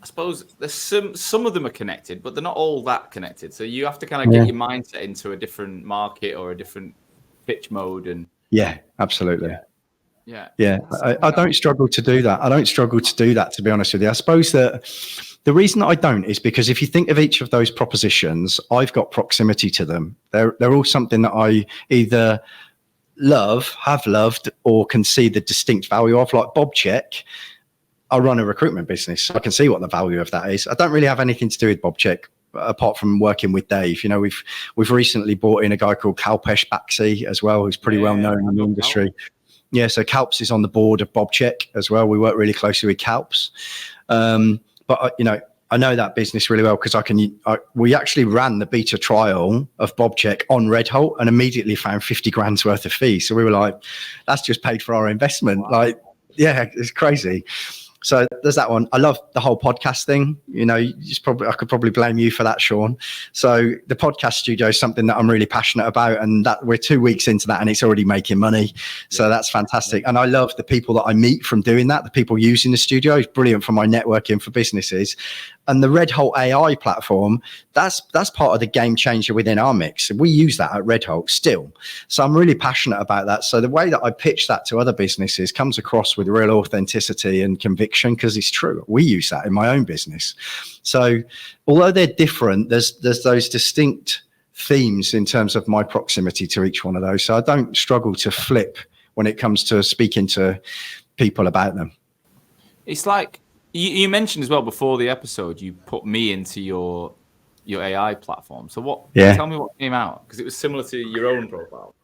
I suppose there's some of them are connected, but they're not all that connected. So you have to kind of get your mindset into a different market or a different pitch mode. And yeah, absolutely. Yeah. I don't struggle to do that. To be honest with you. I suppose that the reason that I don't is because if you think of each of those propositions, I've got proximity to them. They're all something that I either have loved, or can see the distinct value of. Like BobCheck, I run a recruitment business, so I can see what the value of that is. I don't really have anything to do with BobCheck apart from working with Dave. You know, we've recently bought in a guy called Kalpesh Baxi as well, who's pretty well known in the industry. Yeah, so Kalps is on the board of BobCheck as well. We work really closely with Kalps. But I know that business really well because we actually ran the beta trial of BobCheck on RedHolt and immediately found 50 grand's worth of fees. So we were like, that's just paid for our investment. Wow. Like, yeah, it's crazy. So there's that one. I love the whole podcast thing. I could probably blame you for that, Sean. So the podcast studio is something that I'm really passionate about, and that we're 2 weeks into that and it's already making money. So that's fantastic. And I love the people that I meet from doing that. The people using the studio is brilliant for my networking for businesses. And the RedHolt AI platform, that's part of the game changer within our mix. We use that at RedHolt still. So I'm really passionate about that. So the way that I pitch that to other businesses comes across with real authenticity and conviction, because it's true. We use that in my own business. So although they're different, there's those distinct themes in terms of my proximity to each one of those. So I don't struggle to flip when it comes to speaking to people about them. It's like, you mentioned as well before the episode, you put me into your AI platform. So tell me what came out, because it was similar to your own profile.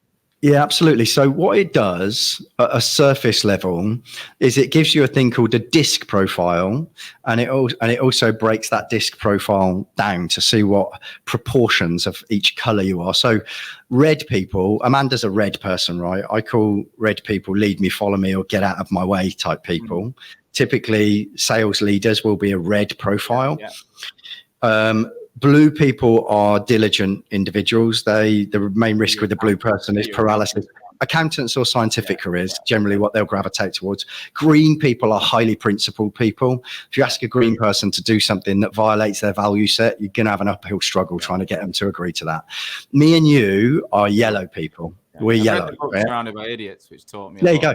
Yeah, absolutely. So what it does at a surface level is it gives you a thing called a disc profile, and it also breaks that disc profile down to see what proportions of each color you are. So red people, Amanda's a red person, right? I call red people lead me, follow me, or get out of my way type people. Mm-hmm. Typically, sales leaders will be a red profile. Yeah. Blue people are diligent individuals. The main risk with the blue person is paralysis. Accountants or scientific careers, generally what they'll gravitate towards. Green people are highly principled people. If you ask a green person to do something that violates their value set, you're going to have an uphill struggle trying to get them to agree to that. Me and you are yellow people. We're yellow. Surrounded by idiots, which taught me. There you go.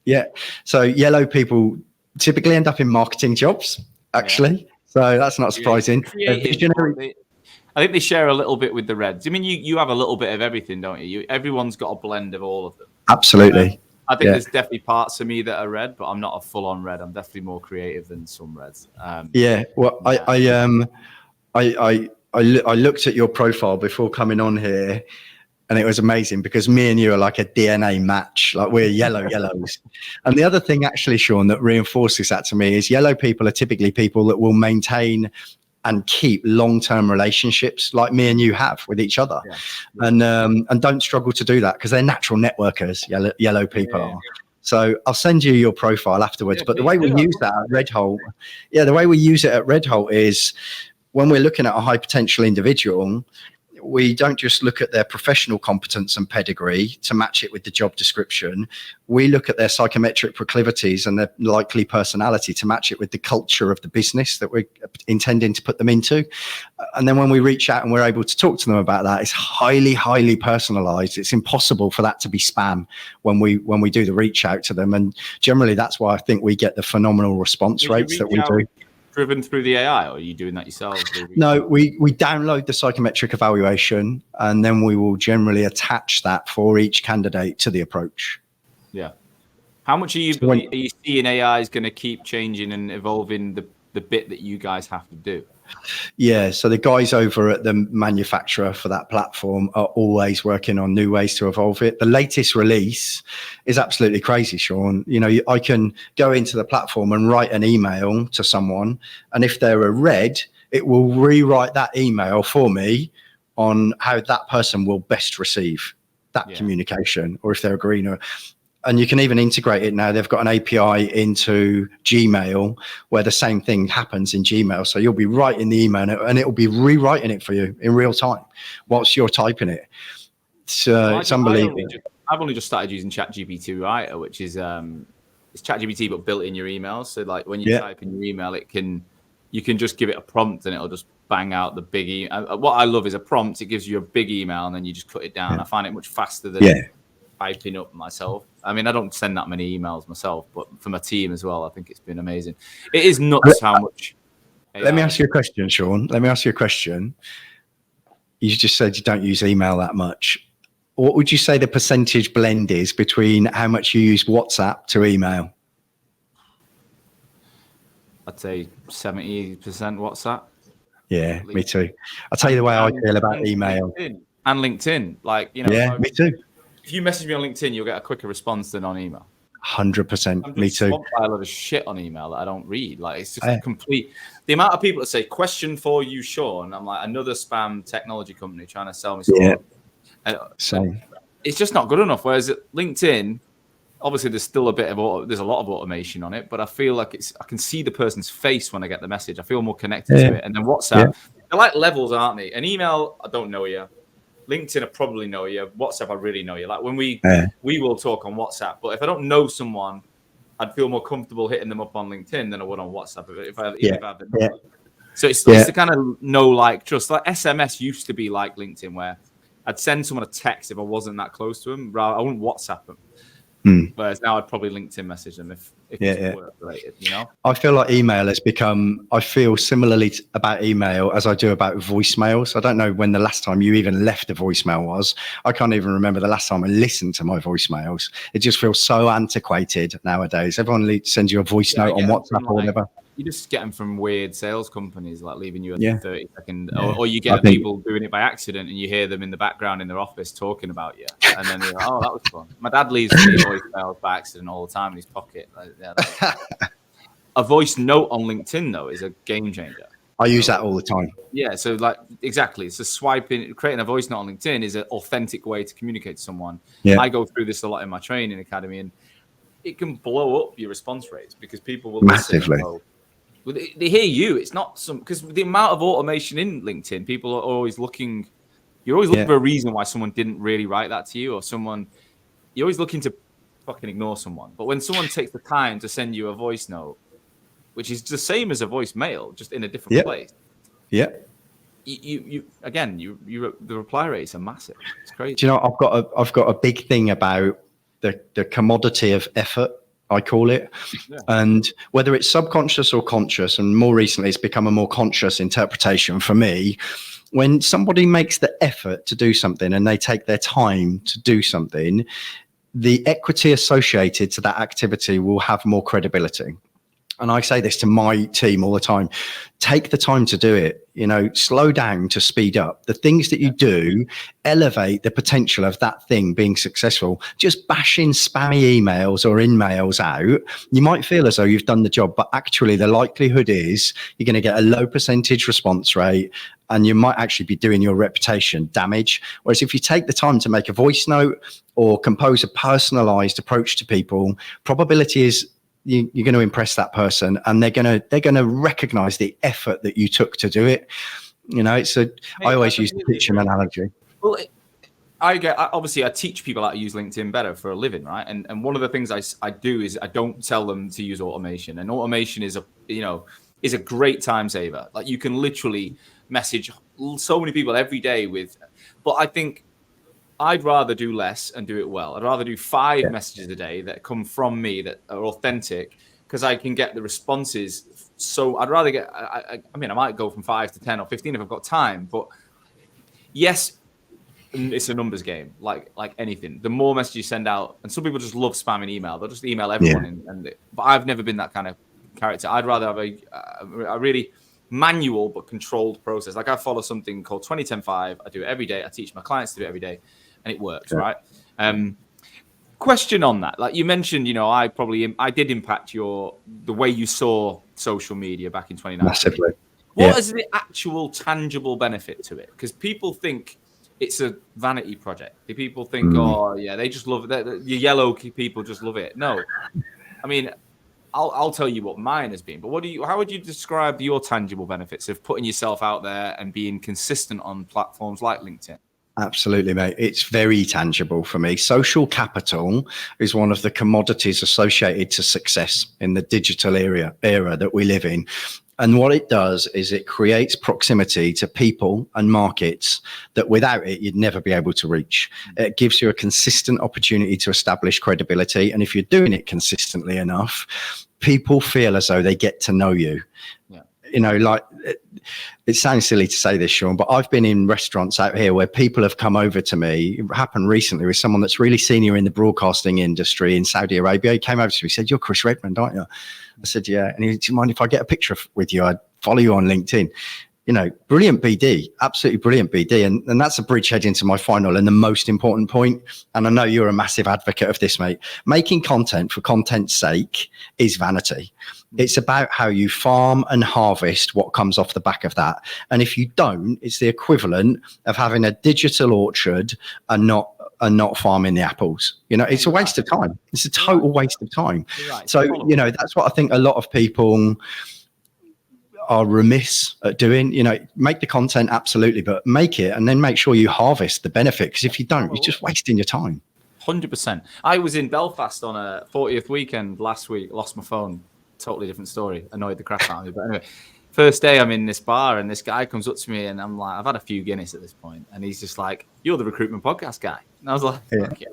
Yeah. So yellow people typically end up in marketing jobs, actually. Yeah. So that's not surprising. I think they share a little bit with the reds. I mean, you have a little bit of everything, don't you? Everyone's got a blend of all of them. Absolutely. I think there's definitely parts of me that are red, but I'm not a full-on red. I'm definitely more creative than some reds. Well, I looked at your profile before coming on here, and it was amazing because me and you are like a DNA match. Like we're yellows. And the other thing actually, Sean, that reinforces that to me is yellow people are typically people that will maintain and keep long-term relationships like me and you have with each other. Yeah. And don't struggle to do that because they're natural networkers, yellow people are. So I'll send you your profile afterwards. But the way we use that at RedHolt, the way we use it at RedHolt is when we're looking at a high potential individual, we don't just look at their professional competence and pedigree to match it with the job description. We look at their psychometric proclivities and their likely personality to match it with the culture of the business that we're intending to put them into. And then when we reach out and we're able to talk to them about that, it's highly, highly personalized. It's impossible for that to be spam when we do the reach out to them. And generally, that's why I think we get the phenomenal response rates that we do. driven through the AI, or are you doing that yourselves? No, we download the psychometric evaluation, and then we will generally attach that for each candidate to the approach. Yeah. How much are you seeing AI is going to keep changing and evolving the bit that you guys have to do? Yeah, so the guys over at the manufacturer for that platform are always working on new ways to evolve it. The latest release is absolutely crazy, Sean. You know, I can go into the platform and write an email to someone, and if they're a red, it will rewrite that email for me on how that person will best receive that communication, or if they're a green. And you can even integrate it now. They've got an API into Gmail where the same thing happens in Gmail. So you'll be writing the email and it will be rewriting it for you in real time whilst you're typing it. So it's unbelievable. I've only just started using ChatGPT Writer, which is it's ChatGPT but built in your emails. So like when you type in your email, you can just give it a prompt and it'll just bang out the big email. What I love is a prompt. It gives you a big email and then you just cut it down. I find it much faster than typing up myself. I mean, I don't send that many emails myself, but for my team as well, I think it's been amazing. It is nuts how much. Let me ask you a question, Sean. Let me ask you a question. You just said you don't use email that much. What would you say the percentage blend is between how much you use WhatsApp to email? I'd say 70% WhatsApp. Yeah, me too. I'll tell you the way I feel about email. And LinkedIn. Like, you know. Yeah, me too. If you message me on LinkedIn, you'll get a quicker response than on email. 100%. Me too. I'm by a lot of shit on email that I don't read. Like, it's just complete. The amount of people that say, question for you, Sean. I'm like, another spam technology company trying to sell me something. Yeah. Same. It's just not good enough. Whereas at LinkedIn, obviously there's still there's a lot of automation on it, but I feel like I can see the person's face when I get the message. I feel more connected to it. And then WhatsApp, they're like levels, aren't they? An email, I don't know you. LinkedIn, I probably know you. WhatsApp, I really know you. Like when we will talk on WhatsApp, but if I don't know someone, I'd feel more comfortable hitting them up on LinkedIn than I would on WhatsApp. So it's the kind of know, like, trust. Like SMS used to be like LinkedIn, where I'd send someone a text if I wasn't that close to them. I wouldn't WhatsApp them. Whereas now I'd probably LinkedIn message them if it's work related, you know? I feel like email has become, I feel similarly about email as I do about voicemails. I don't know when the last time you even left a voicemail was. I can't even remember the last time I listened to my voicemails. It just feels so antiquated nowadays. Everyone sends you a voice note on WhatsApp or whatever. You just get them from weird sales companies, like leaving you a 30-second, or you get people doing it by accident and you hear them in the background in their office talking about you. And then you're like, oh, that was fun. My dad leaves me voicemails by accident all the time in his pocket. A voice note on LinkedIn, though, is a game changer. I use that all the time. Yeah, so like exactly. So creating a voice note on LinkedIn is an authentic way to communicate to someone. Yeah. I go through this a lot in my training academy, and it can blow up your response rates because people will massively. They hear you. It's not because the amount of automation in LinkedIn, people are always looking. You're always looking for a reason why someone didn't really write that to you, or you're always looking to fucking ignore someone. But when someone takes the time to send you a voice note, which is the same as a voicemail, just in a different place. Yeah. You the reply rates are massive. It's crazy. Do you know, I've got a big thing about the commodity of effort, I call it. Yeah. And whether it's subconscious or conscious, and more recently it's become a more conscious interpretation for me, when somebody makes the effort to do something and they take their time to do something, the equity associated to that activity will have more credibility. And I say this to my team all the time, take the time to do it, slow down to speed up. The things that you do elevate the potential of that thing being successful. Just bashing spammy emails or in-mails out, you might feel as though you've done the job, but actually the likelihood is you're going to get a low percentage response rate and you might actually be doing your reputation damage. Whereas if you take the time to make a voice note or compose a personalized approach to people, probability is you're going to impress that person, and they're going to recognize the effort that you took to do it. I always use the kitchen analogy. Well, obviously I teach people how to use LinkedIn better for a living, right? And one of the things I do is I don't tell them to use automation, and automation is a great time saver. Like you can literally message so many people every day but I think I'd rather do less and do it well. I'd rather do 5 messages a day that come from me that are authentic, because I can get the responses so I'd rather get, I mean, I might go from 5 to 10 or 15 if I've got time, but yes, it's a numbers game, like anything. The more messages you send out, and some people just love spamming email. They'll just email everyone. But I've never been that kind of character. I'd rather have a really manual but controlled process. Like I follow something called 20-10-5. I do it every day. I teach my clients to do it every day, and it works, right? Question on that. Like you mentioned, I did impact the way you saw social media back in 2019. Massively. What is the actual tangible benefit to it? Because people think it's a vanity project. People think, oh yeah, they just love it. The yellow people just love it. No, I mean, I'll tell you what mine has been. But how would you describe your tangible benefits of putting yourself out there and being consistent on platforms like LinkedIn? Absolutely, mate. It's very tangible for me. Social capital is one of the commodities associated to success in the digital era that we live in. And what it does is it creates proximity to people and markets that without it, you'd never be able to reach. It gives you a consistent opportunity to establish credibility. And if you're doing it consistently enough, people feel as though they get to know you. Yeah. It sounds silly to say this, Sean, but I've been in restaurants out here where people have come over to me. It happened recently with someone that's really senior in the broadcasting industry in Saudi Arabia. He came over to me, said, "You're Chris Redmond, aren't you?" I said, "Yeah." And he said, "Do you mind if I get a picture with you? I'd follow you on LinkedIn." Brilliant BD, absolutely brilliant BD. And that's a bridgehead into my final and the most important point. And I know you're a massive advocate of this, mate. Making content for content's sake is vanity. It's about how you farm and harvest what comes off the back of that. And if you don't, it's the equivalent of having a digital orchard and not farming the apples. It's a waste of time. It's a total waste of time. Right. So, that's what I think a lot of people are remiss at doing. Make the content, absolutely, but make it and then make sure you harvest the benefit, because if you don't, you're just wasting your time. 100%. I was in Belfast on a 40th weekend last week, lost my phone, totally different story, annoyed the crap out of me. But anyway, first day I'm in this bar and this guy comes up to me and I'm like, I've had a few Guinness at this point, and he's just like, "You're the recruitment podcast guy." And I was like, "Okay."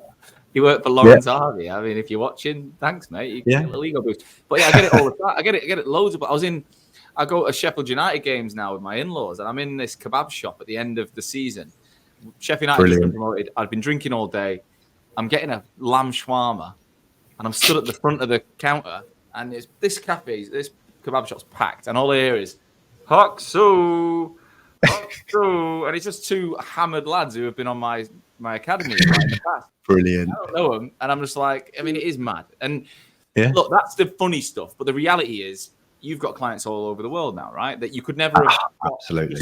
You work for Lawrence Harvey. I mean, if you're watching, thanks, mate. You can get a legal boost. But yeah, I get it all the time. I get it loads of. I go to Sheffield United games now with my in-laws, and I'm in this kebab shop at the end of the season. Sheffield United has been promoted. I've been drinking all day. I'm getting a lamb shawarma, and I'm stood at the front of the counter, and this kebab shop's packed, and all I hear is Hoxo, Hoxo, and it's just two hammered lads who have been on my academy in the past. Brilliant. I don't know them, and I'm just like, I mean, it is mad. And look, that's the funny stuff, but the reality is, you've got clients all over the world now, right? That you could never have absolutely.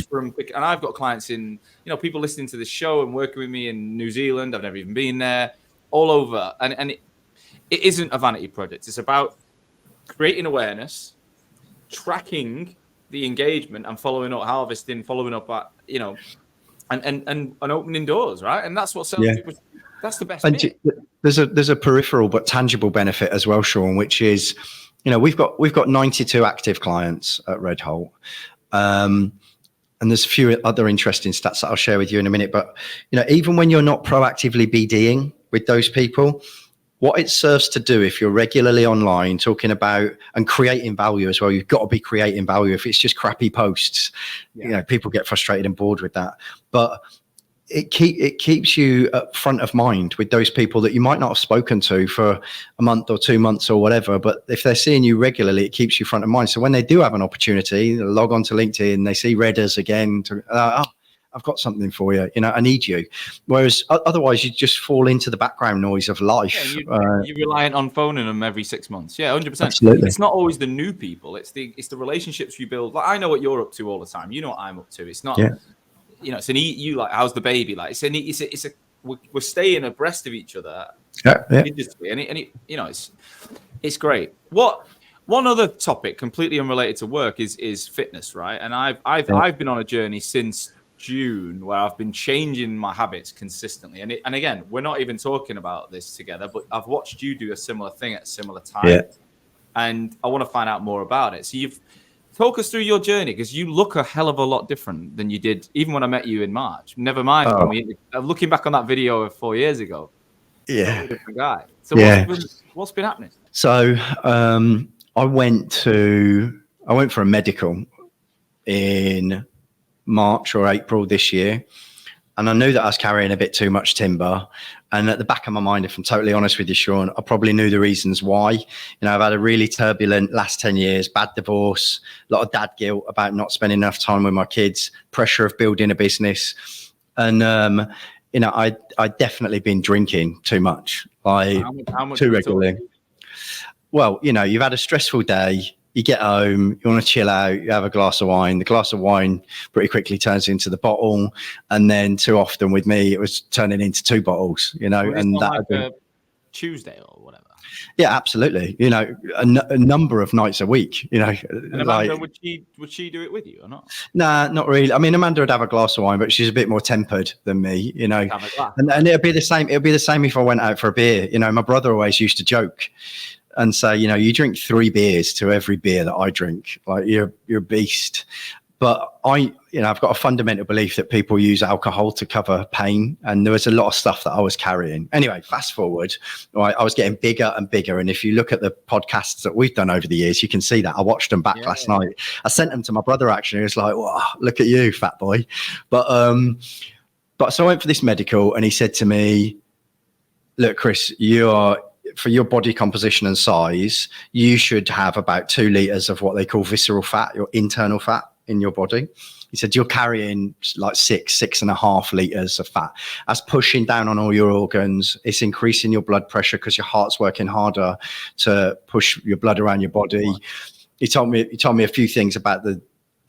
And I've got clients in, people listening to this show and working with me in New Zealand. I've never even been there, all over. And it isn't a vanity project. It's about creating awareness, tracking the engagement, and following up, harvesting, following up at, and opening doors, right? And that's what sells people. That's the best bit. There's a peripheral but tangible benefit as well, Sean, which is, we've got 92 active clients at RedHolt. And there's a few other interesting stats that I'll share with you in a minute. But, even when you're not proactively BDing with those people, what it serves to do, if you're regularly online talking about and creating value as well, you've got to be creating value. If it's just crappy posts, people get frustrated and bored with that. But it keeps you at front of mind with those people that you might not have spoken to for a month or 2 months or whatever. But if they're seeing you regularly, it keeps you front of mind. So when they do have an opportunity, they log on to LinkedIn, they see Redders again, I've got something for you, I need you. Whereas otherwise you just fall into the background noise of life. You're reliant on phoning them every 6 months. Yeah, 100%. Absolutely. It's not always the new people. It's the relationships you build. Like, I know what you're up to all the time. You know what I'm up to. It's not... it's how's the baby? Like we're staying abreast of each other. Industry, and it's great. One other topic completely unrelated to work is fitness, right? And I've been on a journey since June where I've been changing my habits consistently. And again, we're not even talking about this together, but I've watched you do a similar thing at a similar time, and I want to find out more about it. So talk us through your journey, because you look a hell of a lot different than you did even when I met you in March. Never mind, looking back on that video of 4 years ago. Yeah, different guy. So what's been happening? So I went to I went for a medical in March or April this year. And I knew that I was carrying a bit too much timber. And at the back of my mind, if I'm totally honest with you, Sean, I probably knew the reasons why. You know, I've had a really turbulent last 10 years, bad divorce, a lot of dad guilt about not spending enough time with my kids, pressure of building a business. And, you know, I definitely been drinking too much, like how much too regularly. Well, you know, you've had a stressful day. You get home, you want to chill out, you have a glass of wine. The glass of wine pretty quickly turns into the bottle. And then too often with me, it was turning into 2 bottles, you know. And that like a Tuesday or whatever. Yeah, absolutely. You know, a number of nights a week, you know. And Amanda, would she do it with you or not? Nah, not really. I mean, Amanda would have a glass of wine, but she's a bit more tempered than me, you know. And it'd be the same. It'd be the same if I went out for a beer. You know, my brother always used to joke and say, you know, you drink 3 beers to every beer that I drink. Like you're a beast. But I've got a fundamental belief that people use alcohol to cover pain. And there was a lot of stuff that I was carrying. Anyway, fast forward, right, I was getting bigger and bigger. And if you look at the podcasts that we've done over the years, you can see that. I watched them back last night. I sent them to my brother, actually. He was like, wow, look at you, fat boy. But so I went for this medical and he said to me, look, Chris, for your body composition and size, you should have about 2 liters of what they call visceral fat, your internal fat in your body. He said, you're carrying like 6.5 liters of fat. That's pushing down on all your organs. It's increasing your blood pressure because your heart's working harder to push your blood around your body. He told me a few things about the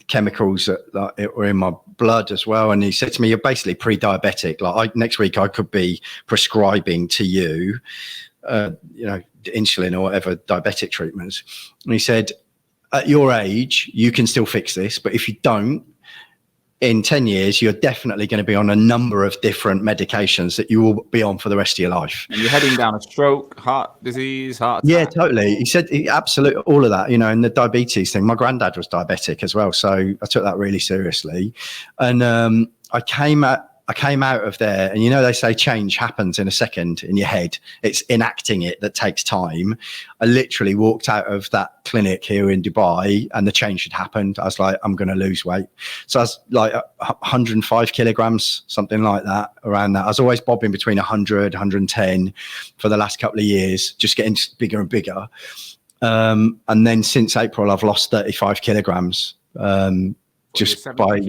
chemicals that were in my blood as well. And he said to me, you're basically pre-diabetic. Like next week I could be prescribing to you, insulin or whatever diabetic treatments. And he said, at your age, you can still fix this. But if you don't, in 10 years, you're definitely going to be on a number of different medications that you will be on for the rest of your life. And you're heading down a stroke, heart disease, heart attack. Yeah, totally. He said absolutely all of that, you know, and the diabetes thing. My granddad was diabetic as well. So I took that really seriously. And I came out of there, and you know, they say change happens in a second in your head. It's enacting it that takes time. I literally walked out of that clinic here in Dubai and the change had happened. I was like, I'm going to lose weight. So I was like 105 kilograms, something like that, around that. I was always bobbing between 100, 110 for the last couple of years, just getting bigger and bigger. And then since April, I've lost 35 kilograms. Just by,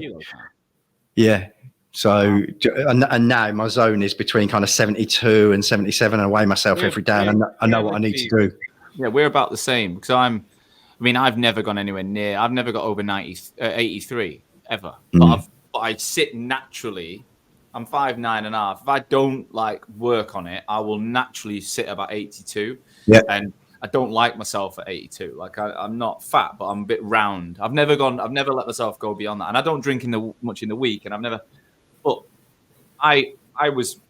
yeah. So, and now my zone is between kind of 72 and 77. And I weigh myself every day, and I know what I need to do. Yeah, we're about the same because I've never gone anywhere near. I've never got over 83 ever. But I sit naturally. I'm 5'9.5". If I don't like work on it, I will naturally sit about 82. Yeah. And I don't like myself at 82. Like I'm not fat, but I'm a bit round. I've never let myself go beyond that. And I don't drink much in the week, and but I was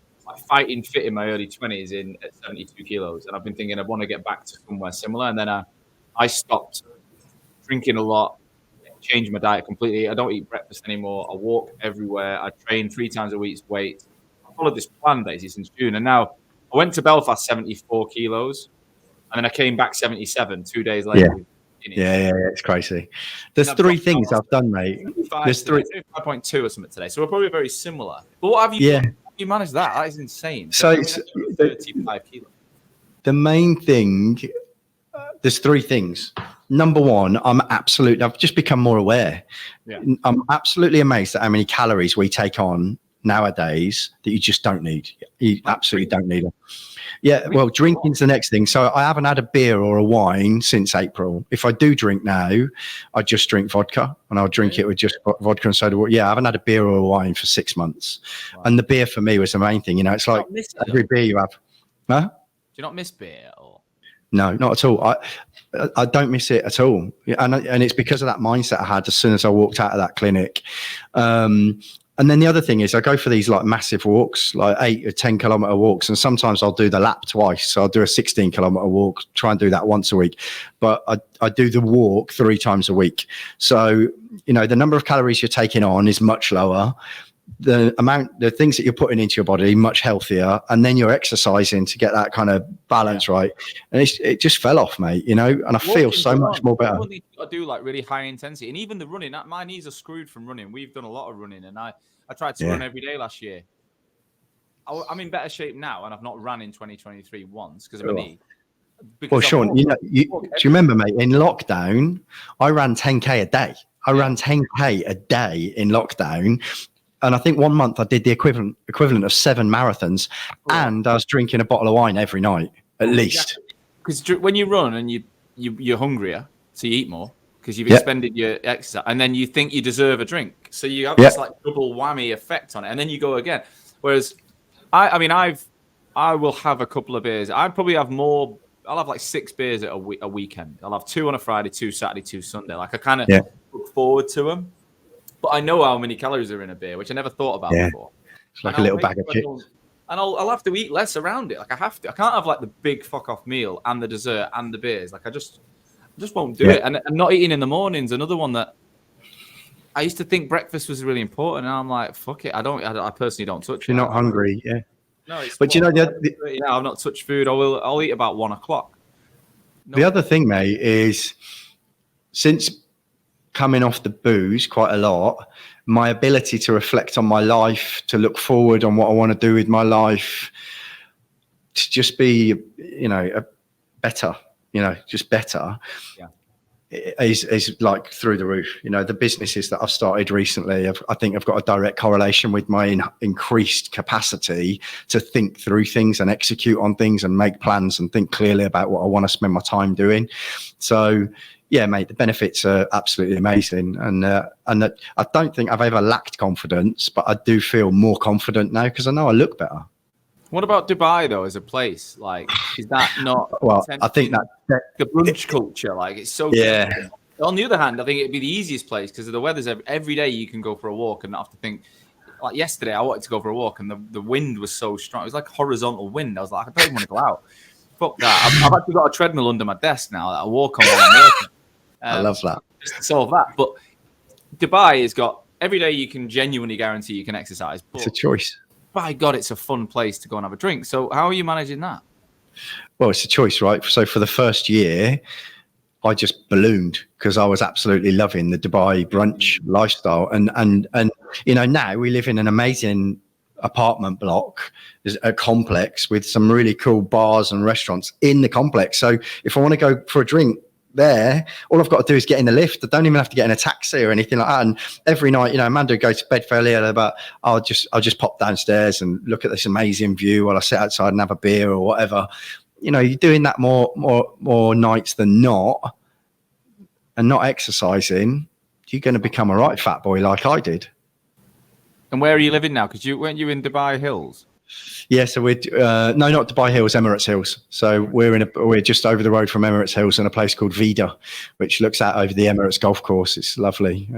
fighting fit in my early 20s at 72 kilos. And I've been thinking I want to get back to somewhere similar. And then I stopped drinking a lot, changed my diet completely. I don't eat breakfast anymore. I walk everywhere. I train 3 times a week's weight. I followed this plan basically since June. And now I went to Belfast 74 kilos. And then I came back 77 2 days later. Yeah, it's crazy. There's 3 things I've done, mate. There's 5.2 or something today. So we're probably very similar. But what have you done? How have you managed that? That is insane. So it's 35 kilos. The main thing, there's 3 things. Number 1, I've just become more aware. Yeah. I'm absolutely amazed at how many calories we take on nowadays that you just don't need. You absolutely don't need them. Yeah, well, drinking's the next thing. So I haven't had a beer or a wine since April. If I do drink now, I just drink vodka, and I'll drink it with just vodka and soda water. Yeah, I haven't had a beer or a wine for 6 months. Wow. And the beer for me was the main thing. You know, it's like every beer you have. Huh? Do you not miss beer? Or? No, not at all. I don't miss it at all. And it's because of that mindset I had as soon as I walked out of that clinic. And then the other thing is I go for these like massive walks, like 8 or 10 kilometer walks. And sometimes I'll do the lap twice. So I'll do a 16 kilometer walk, try and do that once a week. But I do the walk 3 times a week. So, you know, the number of calories you're taking on is much lower. the things that you're putting into your body much healthier, and then you're exercising to get that kind of balance right. And it just fell off, mate, you know, and I feel so much more better. I do like really high intensity, and even the running, my knees are screwed from running. We've done a lot of running, and I tried to run every day last year. I'm in better shape now, and I've not run in 2023 once because of my knee. Well, Sean, do you remember, mate, in lockdown, I ran 10K a day. I ran 10K a day in lockdown. And I think 1 month I did the equivalent of 7 marathons, and I was drinking a bottle of wine every night, at least. Because when you run and you're hungrier, so you eat more because you've expended your exercise, and then you think you deserve a drink. So you have this like double whammy effect on it, and then you go again. Whereas I will have a couple of beers. I'd probably have more. I'll have like 6 beers at a weekend. I'll have 2 on a Friday, 2 Saturday, 2 Sunday. Like I kind of look forward to them. But I know how many calories are in a beer, which I never thought about before. It's like a little bag of chips. And I'll have to eat less around it. Like I have to. I can't have like the big fuck off meal and the dessert and the beers. Like I just won't do it. And not eating in the mornings. Another one that I used to think breakfast was really important, and I'm like, fuck it. I personally don't touch it. You're not hungry, No, but you know, I've not touched food. I'll eat about 1 o'clock. The other thing, mate, is since coming off the booze quite a lot, my ability to reflect on my life, to look forward on what I want to do with my life, to just be, you know, better, just better. Is like through the roof. You know, the businesses that I've started recently, I think I've got a direct correlation with my increased capacity to think through things and execute on things and make plans and think clearly about what I want to spend my time doing. So, yeah, mate, the benefits are absolutely amazing. And I don't think I've ever lacked confidence, but I do feel more confident now because I know I look better. What about Dubai though, as a place? Like, is that not? Well, I think that the brunch culture, like, it's so. Tempting. On the other hand, I think it'd be the easiest place because the weather's every day. You can go for a walk and not have to think. Like yesterday, I wanted to go for a walk and the wind was so strong. It was like horizontal wind. I was like, I don't even want to go out. Fuck that. I've actually got a treadmill under my desk now that I walk on while I'm working. I love that. Just to solve that. But Dubai has got every day you can genuinely guarantee you can exercise. But it's a choice. By God, it's a fun place to go and have a drink. So how are you managing that? Well, it's a choice, right? So for the first year, I just ballooned because I was absolutely loving the Dubai brunch lifestyle. And you know, now we live in an amazing apartment block, there's a complex with some really cool bars and restaurants in the complex. So if I want to go for a drink there, all I've got to do is get in the lift. I don't even have to get in a taxi or anything like that. And every night, you know, Amanda would go to bed fairly early, but I'll just pop downstairs and look at this amazing view while I sit outside and have a beer or whatever. You know, you're doing that more nights than not, and not exercising, you're going to become a right fat boy like I did. And where are you living now? Because weren't you in Dubai Hills? Yeah, so we're no, not Dubai Hills, Emirates Hills. So we're just over the road from Emirates Hills in a place called Vida, which looks out over the Emirates golf course. It's lovely.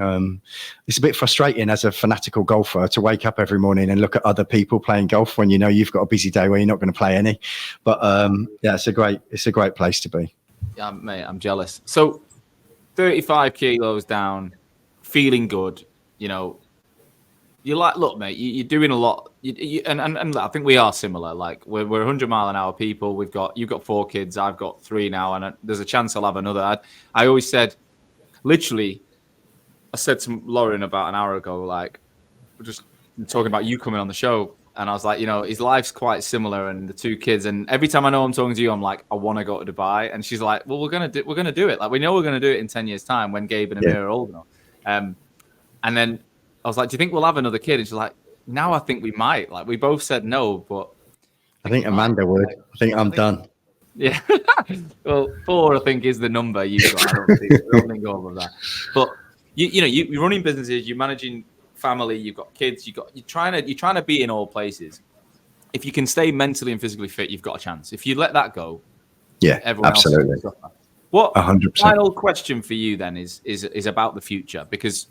It's a bit frustrating as a fanatical golfer to wake up every morning and look at other people playing golf when you know you've got a busy day where you're not going to play any. But yeah, it's a great place to be. Yeah, mate, I'm jealous. So 35 kilos down, feeling good, you know. You're like, look, mate, you're doing a lot, and I think we are similar. Like we're 100-mile-an-hour people. You've got 4 kids, I've got 3 now, and there's a chance I'll have another. I always said, literally, I said to Lauren about an hour ago, like, we're just talking about you coming on the show, and I was like, you know, his life's quite similar, and the 2 kids, and every time I know I'm talking to you, I'm like, I want to go to Dubai, and she's like, well, we're gonna do it. Like we know we're gonna do it in 10 years' time when Gabe and Amir are old enough, and then. I was like, do you think we'll have another kid? And she's like, now I think we might. Like, we both said no, but... I think Amanda would. I think I'm done. Yeah. Well, 4, I think, is the number you've got. I don't think go over that. But, you're running businesses, you're managing family, you've got kids, you're trying to be in all places. If you can stay mentally and physically fit, you've got a chance. If you let that go... Yeah, everyone absolutely. Else what 100%. Final question for you, then, is about the future, because...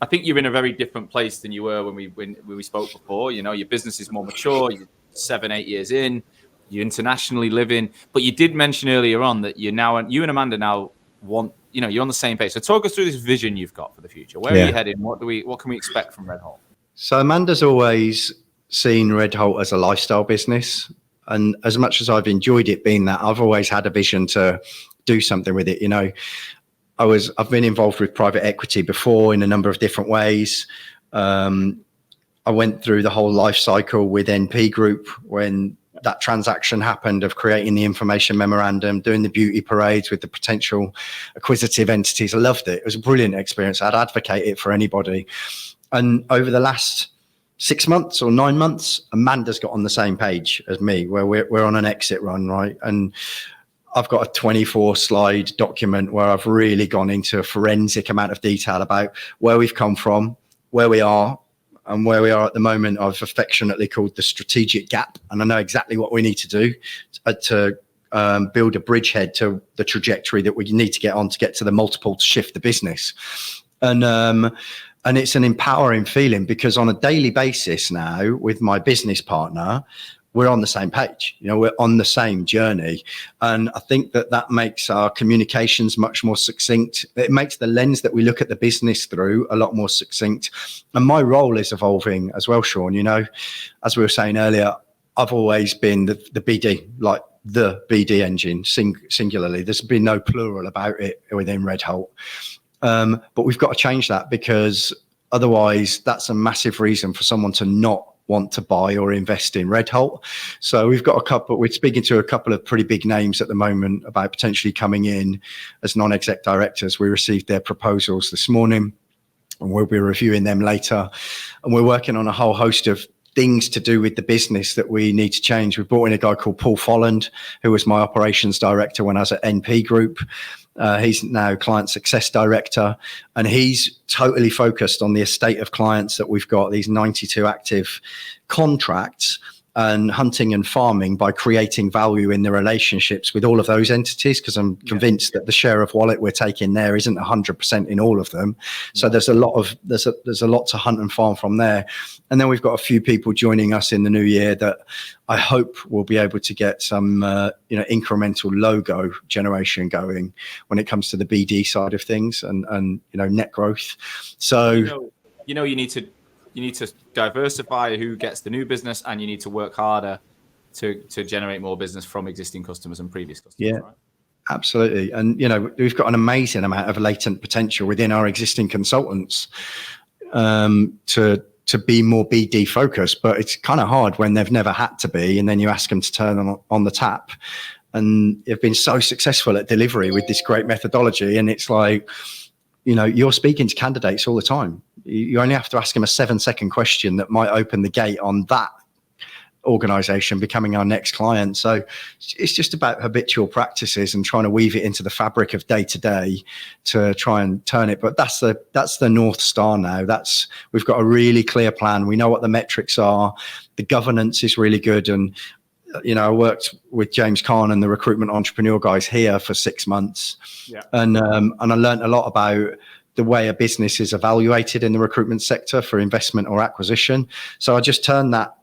I think you're in a very different place than you were when we spoke before. You know, your business is more mature. You're 7-8 years in. You're internationally living. But you did mention earlier on that you and Amanda now want. You're on the same page. So talk us through this vision you've got for the future. Where are you heading? What can we expect from RedHolt? So Amanda's always seen RedHolt as a lifestyle business. And as much as I've enjoyed it being that, I've always had a vision to do something with it. You know, I've been involved with private equity before in a number of different ways. I went through the whole life cycle with NP Group when that transaction happened of creating the information memorandum, doing the beauty parades with the potential acquisitive entities. I loved it. It was a brilliant experience. I'd advocate it for anybody. And over the last 6 months or 9 months, Amanda's got on the same page as me, where we're on an exit run, right? And I've got a 24 slide document where I've really gone into a forensic amount of detail about where we've come from, where we are, and where we are at the moment. I've affectionately called the strategic gap. And I know exactly what we need to do to build a bridgehead to the trajectory that we need to get on to get to the multiple to shift the business. And it's an empowering feeling because on a daily basis now with my business partner, we're on the same page, you know, we're on the same journey. And I think that makes our communications much more succinct. It makes the lens that we look at the business through a lot more succinct. And my role is evolving as well, Sean. You know, as we were saying earlier, I've always been the BD, like the BD engine singularly. There's been no plural about it within RedHolt. But we've got to change that because otherwise that's a massive reason for someone to not want to buy or invest in RedHolt. So we're speaking to a couple of pretty big names at the moment about potentially coming in as non-exec directors. We received their proposals this morning and we'll be reviewing them later. And we're working on a whole host of things to do with the business that we need to change. We brought in a guy called Paul Folland, who was my operations director when I was at NP Group. He's now client success director, and he's totally focused on the estate of clients that we've got, these 92 active contracts, and hunting and farming by creating value in the relationships with all of those entities, because I'm convinced that the share of wallet we're taking there isn't 100% in all of them. So there's a lot to hunt and farm from there. And then we've got a few people joining us in the new year that I hope will be able to get some incremental logo generation going when it comes to the BD side of things and net growth. So you need to diversify who gets the new business, and you need to work harder to generate more business from existing customers and previous customers. Yeah, right? Absolutely. And, we've got an amazing amount of latent potential within our existing consultants to be more BD focused, but it's kind of hard when they've never had to be. And then you ask them to turn on the tap, and they've been so successful at delivery with this great methodology. And it's like, you're speaking to candidates all the time. You only have to ask them a 7-second question that might open the gate on that organization becoming our next client. So it's just about habitual practices and trying to weave it into the fabric of day to day to try and turn it. But that's the North Star now. We've got a really clear plan. We know what the metrics are. The governance is really good. And I worked with James Kahn and the recruitment entrepreneur guys here for 6 months. Yeah. And I learned a lot about the way a business is evaluated in the recruitment sector for investment or acquisition. So I just turned that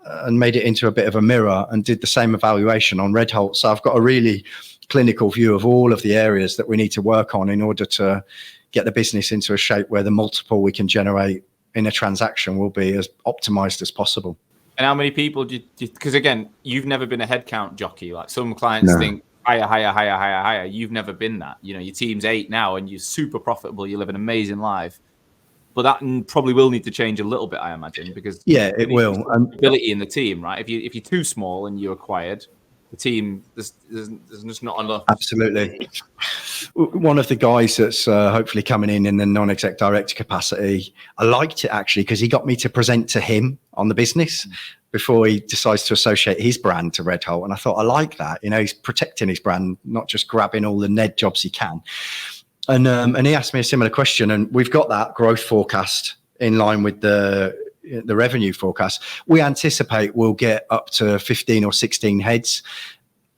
and made it into a bit of a mirror and did the same evaluation on RedHolt. So I've got a really clinical view of all of the areas that we need to work on in order to get the business into a shape where the multiple we can generate in a transaction will be as optimized as possible. And how many people because again, you've never been a headcount jockey. Like some clients think hire. You've never been that. Your team's 8 now and you're super profitable. You live an amazing life. But that probably will need to change a little bit, I imagine, because it will. Ability in the team, right? If you're too small and you're acquired, the team there's just not enough. Absolutely. One of the guys that's hopefully coming in the non-exec director capacity, I liked it actually because he got me to present to him on the business before he decides to associate his brand to RedHolt, and I thought I like that. He's protecting his brand, not just grabbing all the Ned jobs he can. And he asked me a similar question, and we've got that growth forecast in line with the revenue forecast. We anticipate we'll get up to 15 or 16 heads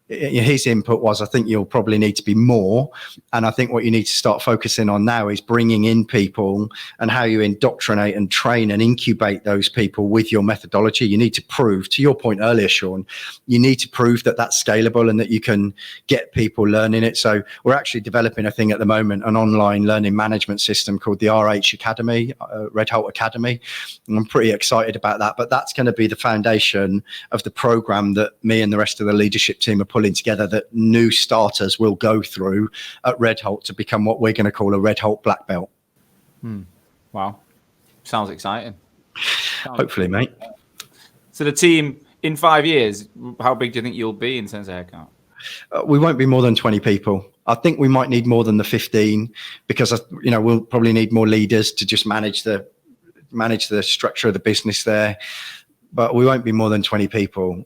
his input was, I think you'll probably need to be more. And I think what you need to start focusing on now is bringing in people and how you indoctrinate and train and incubate those people with your methodology. You need to prove, to your point earlier, Sean, you need to prove that that's scalable and that you can get people learning it. So we're actually developing a thing at the moment, an online learning management system called the RH Academy, RedHolt Academy. And I'm pretty excited about that. But that's going to be the foundation of the program that me and the rest of the leadership team are pulling together, that new starters will go through at RedHolt to become what we're going to call a RedHolt black belt. Wow. Sounds exciting. Hopefully, mate. So the team in 5 years, how big do you think you'll be in terms of headcount? We won't be more than 20 people. I think we might need more than the 15 because, we'll probably need more leaders to just manage the structure of the business there. But we won't be more than 20 people.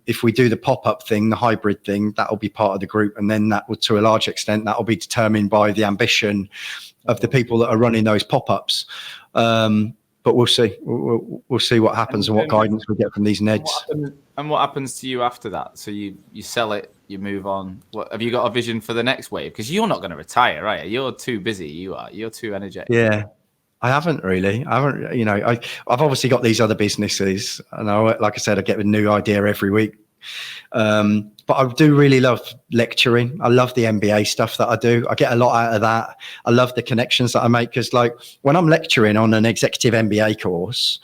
If we do the pop-up thing, the hybrid thing, that'll be part of the group. And then that will, to a large extent, that'll be determined by the ambition of the people that are running those pop-ups. But we'll see. We'll see what happens and what guidance we get from these Neds. What happens to you after that? So you sell it, you move on. Have you got a vision for the next wave? Because you're not going to retire, right? You're too busy. You're too energetic. Yeah. I haven't really. I've obviously got these other businesses, and like I said, I get a new idea every week. But I do really love lecturing. I love the MBA stuff that I do. I get a lot out of that. I love the connections that I make because, like, when I'm lecturing on an executive MBA course,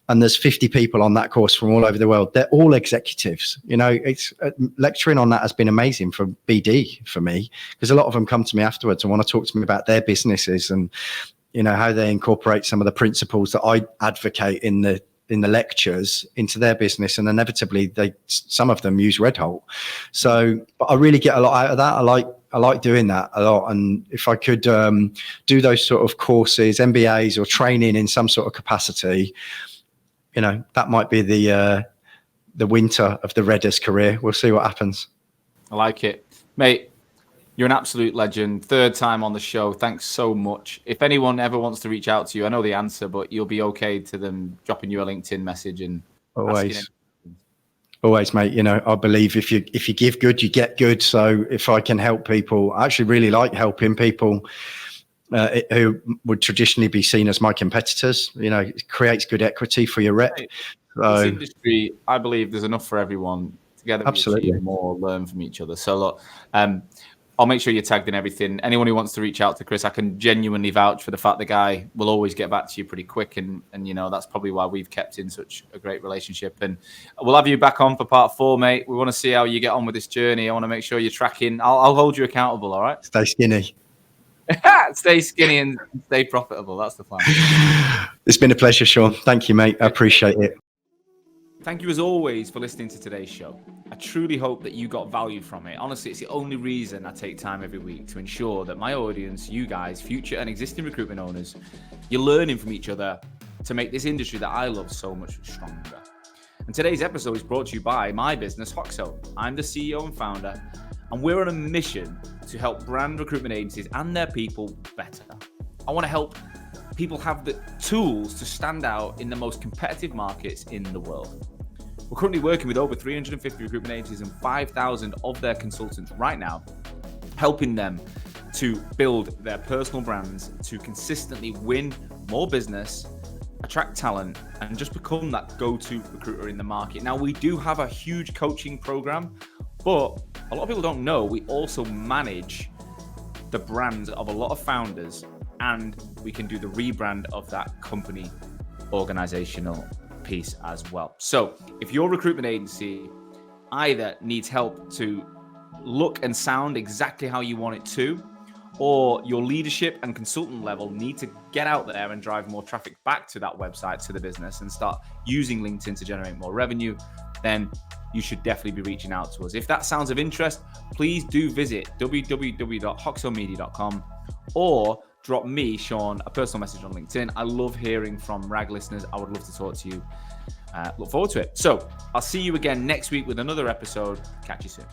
and there's 50 people on that course from all over the world, they're all executives. It's lecturing on that has been amazing for BD for me because a lot of them come to me afterwards and want to talk to me about their businesses and how they incorporate some of the principles that I advocate in the lectures into their business, and inevitably some of them use RedHolt. So, but I really get a lot out of that. I like doing that a lot, and if I could do those sort of courses, MBAs or training in some sort of capacity, that might be the winter of the Redders career. We'll see what happens. I like it, mate. You're an absolute legend. 3rd time on the show. Thanks so much. If anyone ever wants to reach out to you, I know the answer, but you'll be okay to them dropping you a LinkedIn message and always, mate. I believe if you give good, you get good. So if I can help people, I actually really like helping people who would traditionally be seen as my competitors. It creates good equity for your rep. This industry, I believe there's enough for everyone. Together we achieve more, learn from each other. So look, I'll make sure you're tagged in everything. Anyone who wants to reach out to Chris, I can genuinely vouch for the fact the guy will always get back to you pretty quick. And that's probably why we've kept in such a great relationship. And we'll have you back on for part 4, mate. We want to see how you get on with this journey. I want to make sure you're tracking. I'll hold you accountable, all right? Stay skinny. Stay skinny and stay profitable. That's the plan. It's been a pleasure, Sean. Thank you, mate. I appreciate it. Thank you as always for listening to today's show. I truly hope that you got value from it. Honestly, it's the only reason I take time every week to ensure that my audience, you guys, future and existing recruitment owners, you're learning from each other to make this industry that I love so much stronger. And today's episode is brought to you by my business, Hoxo. I'm the CEO and founder, and we're on a mission to help brand recruitment agencies and their people better. I want to help people have the tools to stand out in the most competitive markets in the world. We're currently working with over 350 recruitment agencies and 5,000 of their consultants right now, helping them to build their personal brands, to consistently win more business, attract talent, and just become that go-to recruiter in the market. Now, we do have a huge coaching program, but a lot of people don't know we also manage the brands of a lot of founders, and we can do the rebrand of that company organizational piece as well. So if your recruitment agency either needs help to look and sound exactly how you want it to, or your leadership and consultant level need to get out there and drive more traffic back to that website, to the business, and start using LinkedIn to generate more revenue, then you should definitely be reaching out to us. If that sounds of interest, please do visit www.hoxomedia.com or drop me, Sean, a personal message on LinkedIn. I love hearing from RAG listeners. I would love to talk to you. Look forward to it. So I'll see you again next week with another episode. Catch you soon.